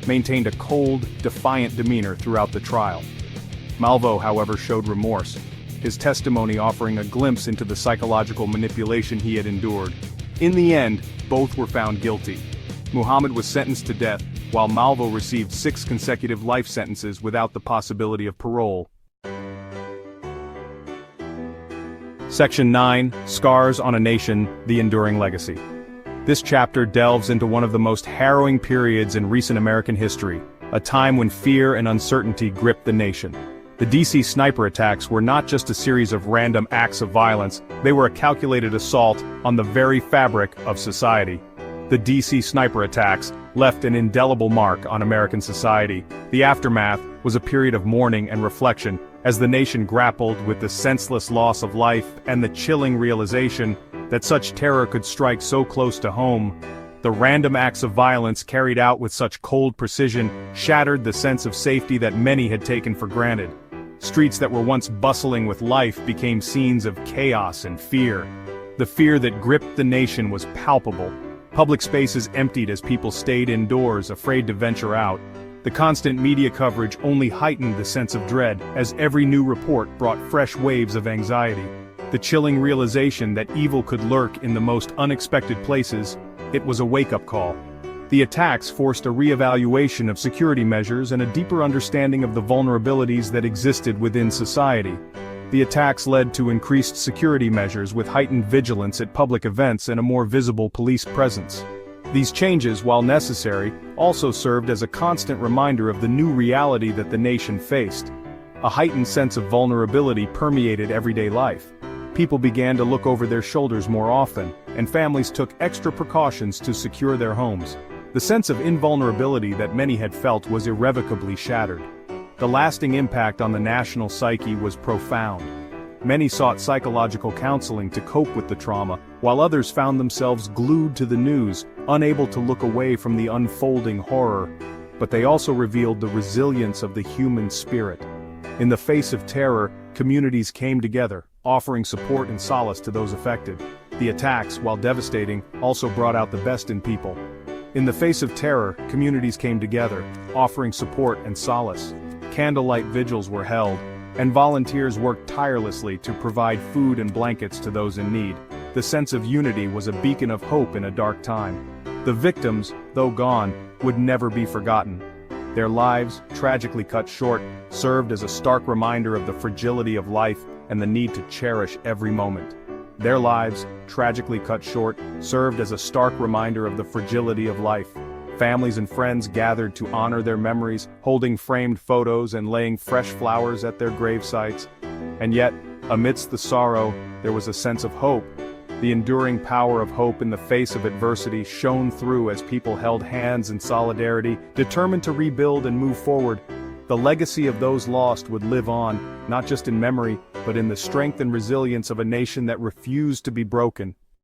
maintained a cold, defiant demeanor throughout the trial. Malvo, however, showed remorse, his testimony offering a glimpse into the psychological manipulation he had endured. In the end, both were found guilty. Muhammad was sentenced to death, while Malvo received 6 consecutive life sentences without the possibility of parole. Section 9. Scars on a Nation, the Enduring Legacy. This chapter delves into one of the most harrowing periods in recent American history, a time when fear and uncertainty gripped the nation. The DC sniper attacks were not just a series of random acts of violence, they were a calculated assault on the very fabric of society. The DC sniper attacks left an indelible mark on American society. The aftermath was a period of mourning and reflection, as the nation grappled with the senseless loss of life and the chilling realization that such terror could strike so close to home. The random acts of violence carried out with such cold precision shattered the sense of safety that many had taken for granted. Streets that were once bustling with life became scenes of chaos and fear. The fear that gripped the nation was palpable. Public spaces emptied as people stayed indoors, afraid to venture out. The constant media coverage only heightened the sense of dread, as every new report brought fresh waves of anxiety. The chilling realization that evil could lurk in the most unexpected places, it was a wake-up call. The attacks forced a re-evaluation of security measures and a deeper understanding of the vulnerabilities that existed within society. The attacks led to increased security measures with heightened vigilance at public events and a more visible police presence. These changes, while necessary, also served as a constant reminder of the new reality that the nation faced. A heightened sense of vulnerability permeated everyday life. People began to look over their shoulders more often, and families took extra precautions to secure their homes. The sense of invulnerability that many had felt was irrevocably shattered. The lasting impact on the national psyche was profound. Many sought psychological counseling to cope with the trauma, while others found themselves glued to the news, unable to look away from the unfolding horror. But they also revealed the resilience of the human spirit. In the face of terror, communities came together, offering support and solace to those affected. The attacks, while devastating, also brought out the best in people. In the face of terror, communities came together, offering support and solace. Candlelight vigils were held, and volunteers worked tirelessly to provide food and blankets to those in need. The sense of unity was a beacon of hope in a dark time. The victims, though gone, would never be forgotten. Their lives, tragically cut short, served as a stark reminder of the fragility of life and the need to cherish every moment. Their lives, tragically cut short, served as a stark reminder of the fragility of life. Families and friends gathered to honor their memories, holding framed photos and laying fresh flowers at their grave sites. And yet, amidst the sorrow, there was a sense of hope. The enduring power of hope in the face of adversity shone through as people held hands in solidarity, determined to rebuild and move forward. The legacy of those lost would live on, not just in memory, but in the strength and resilience of a nation that refused to be broken.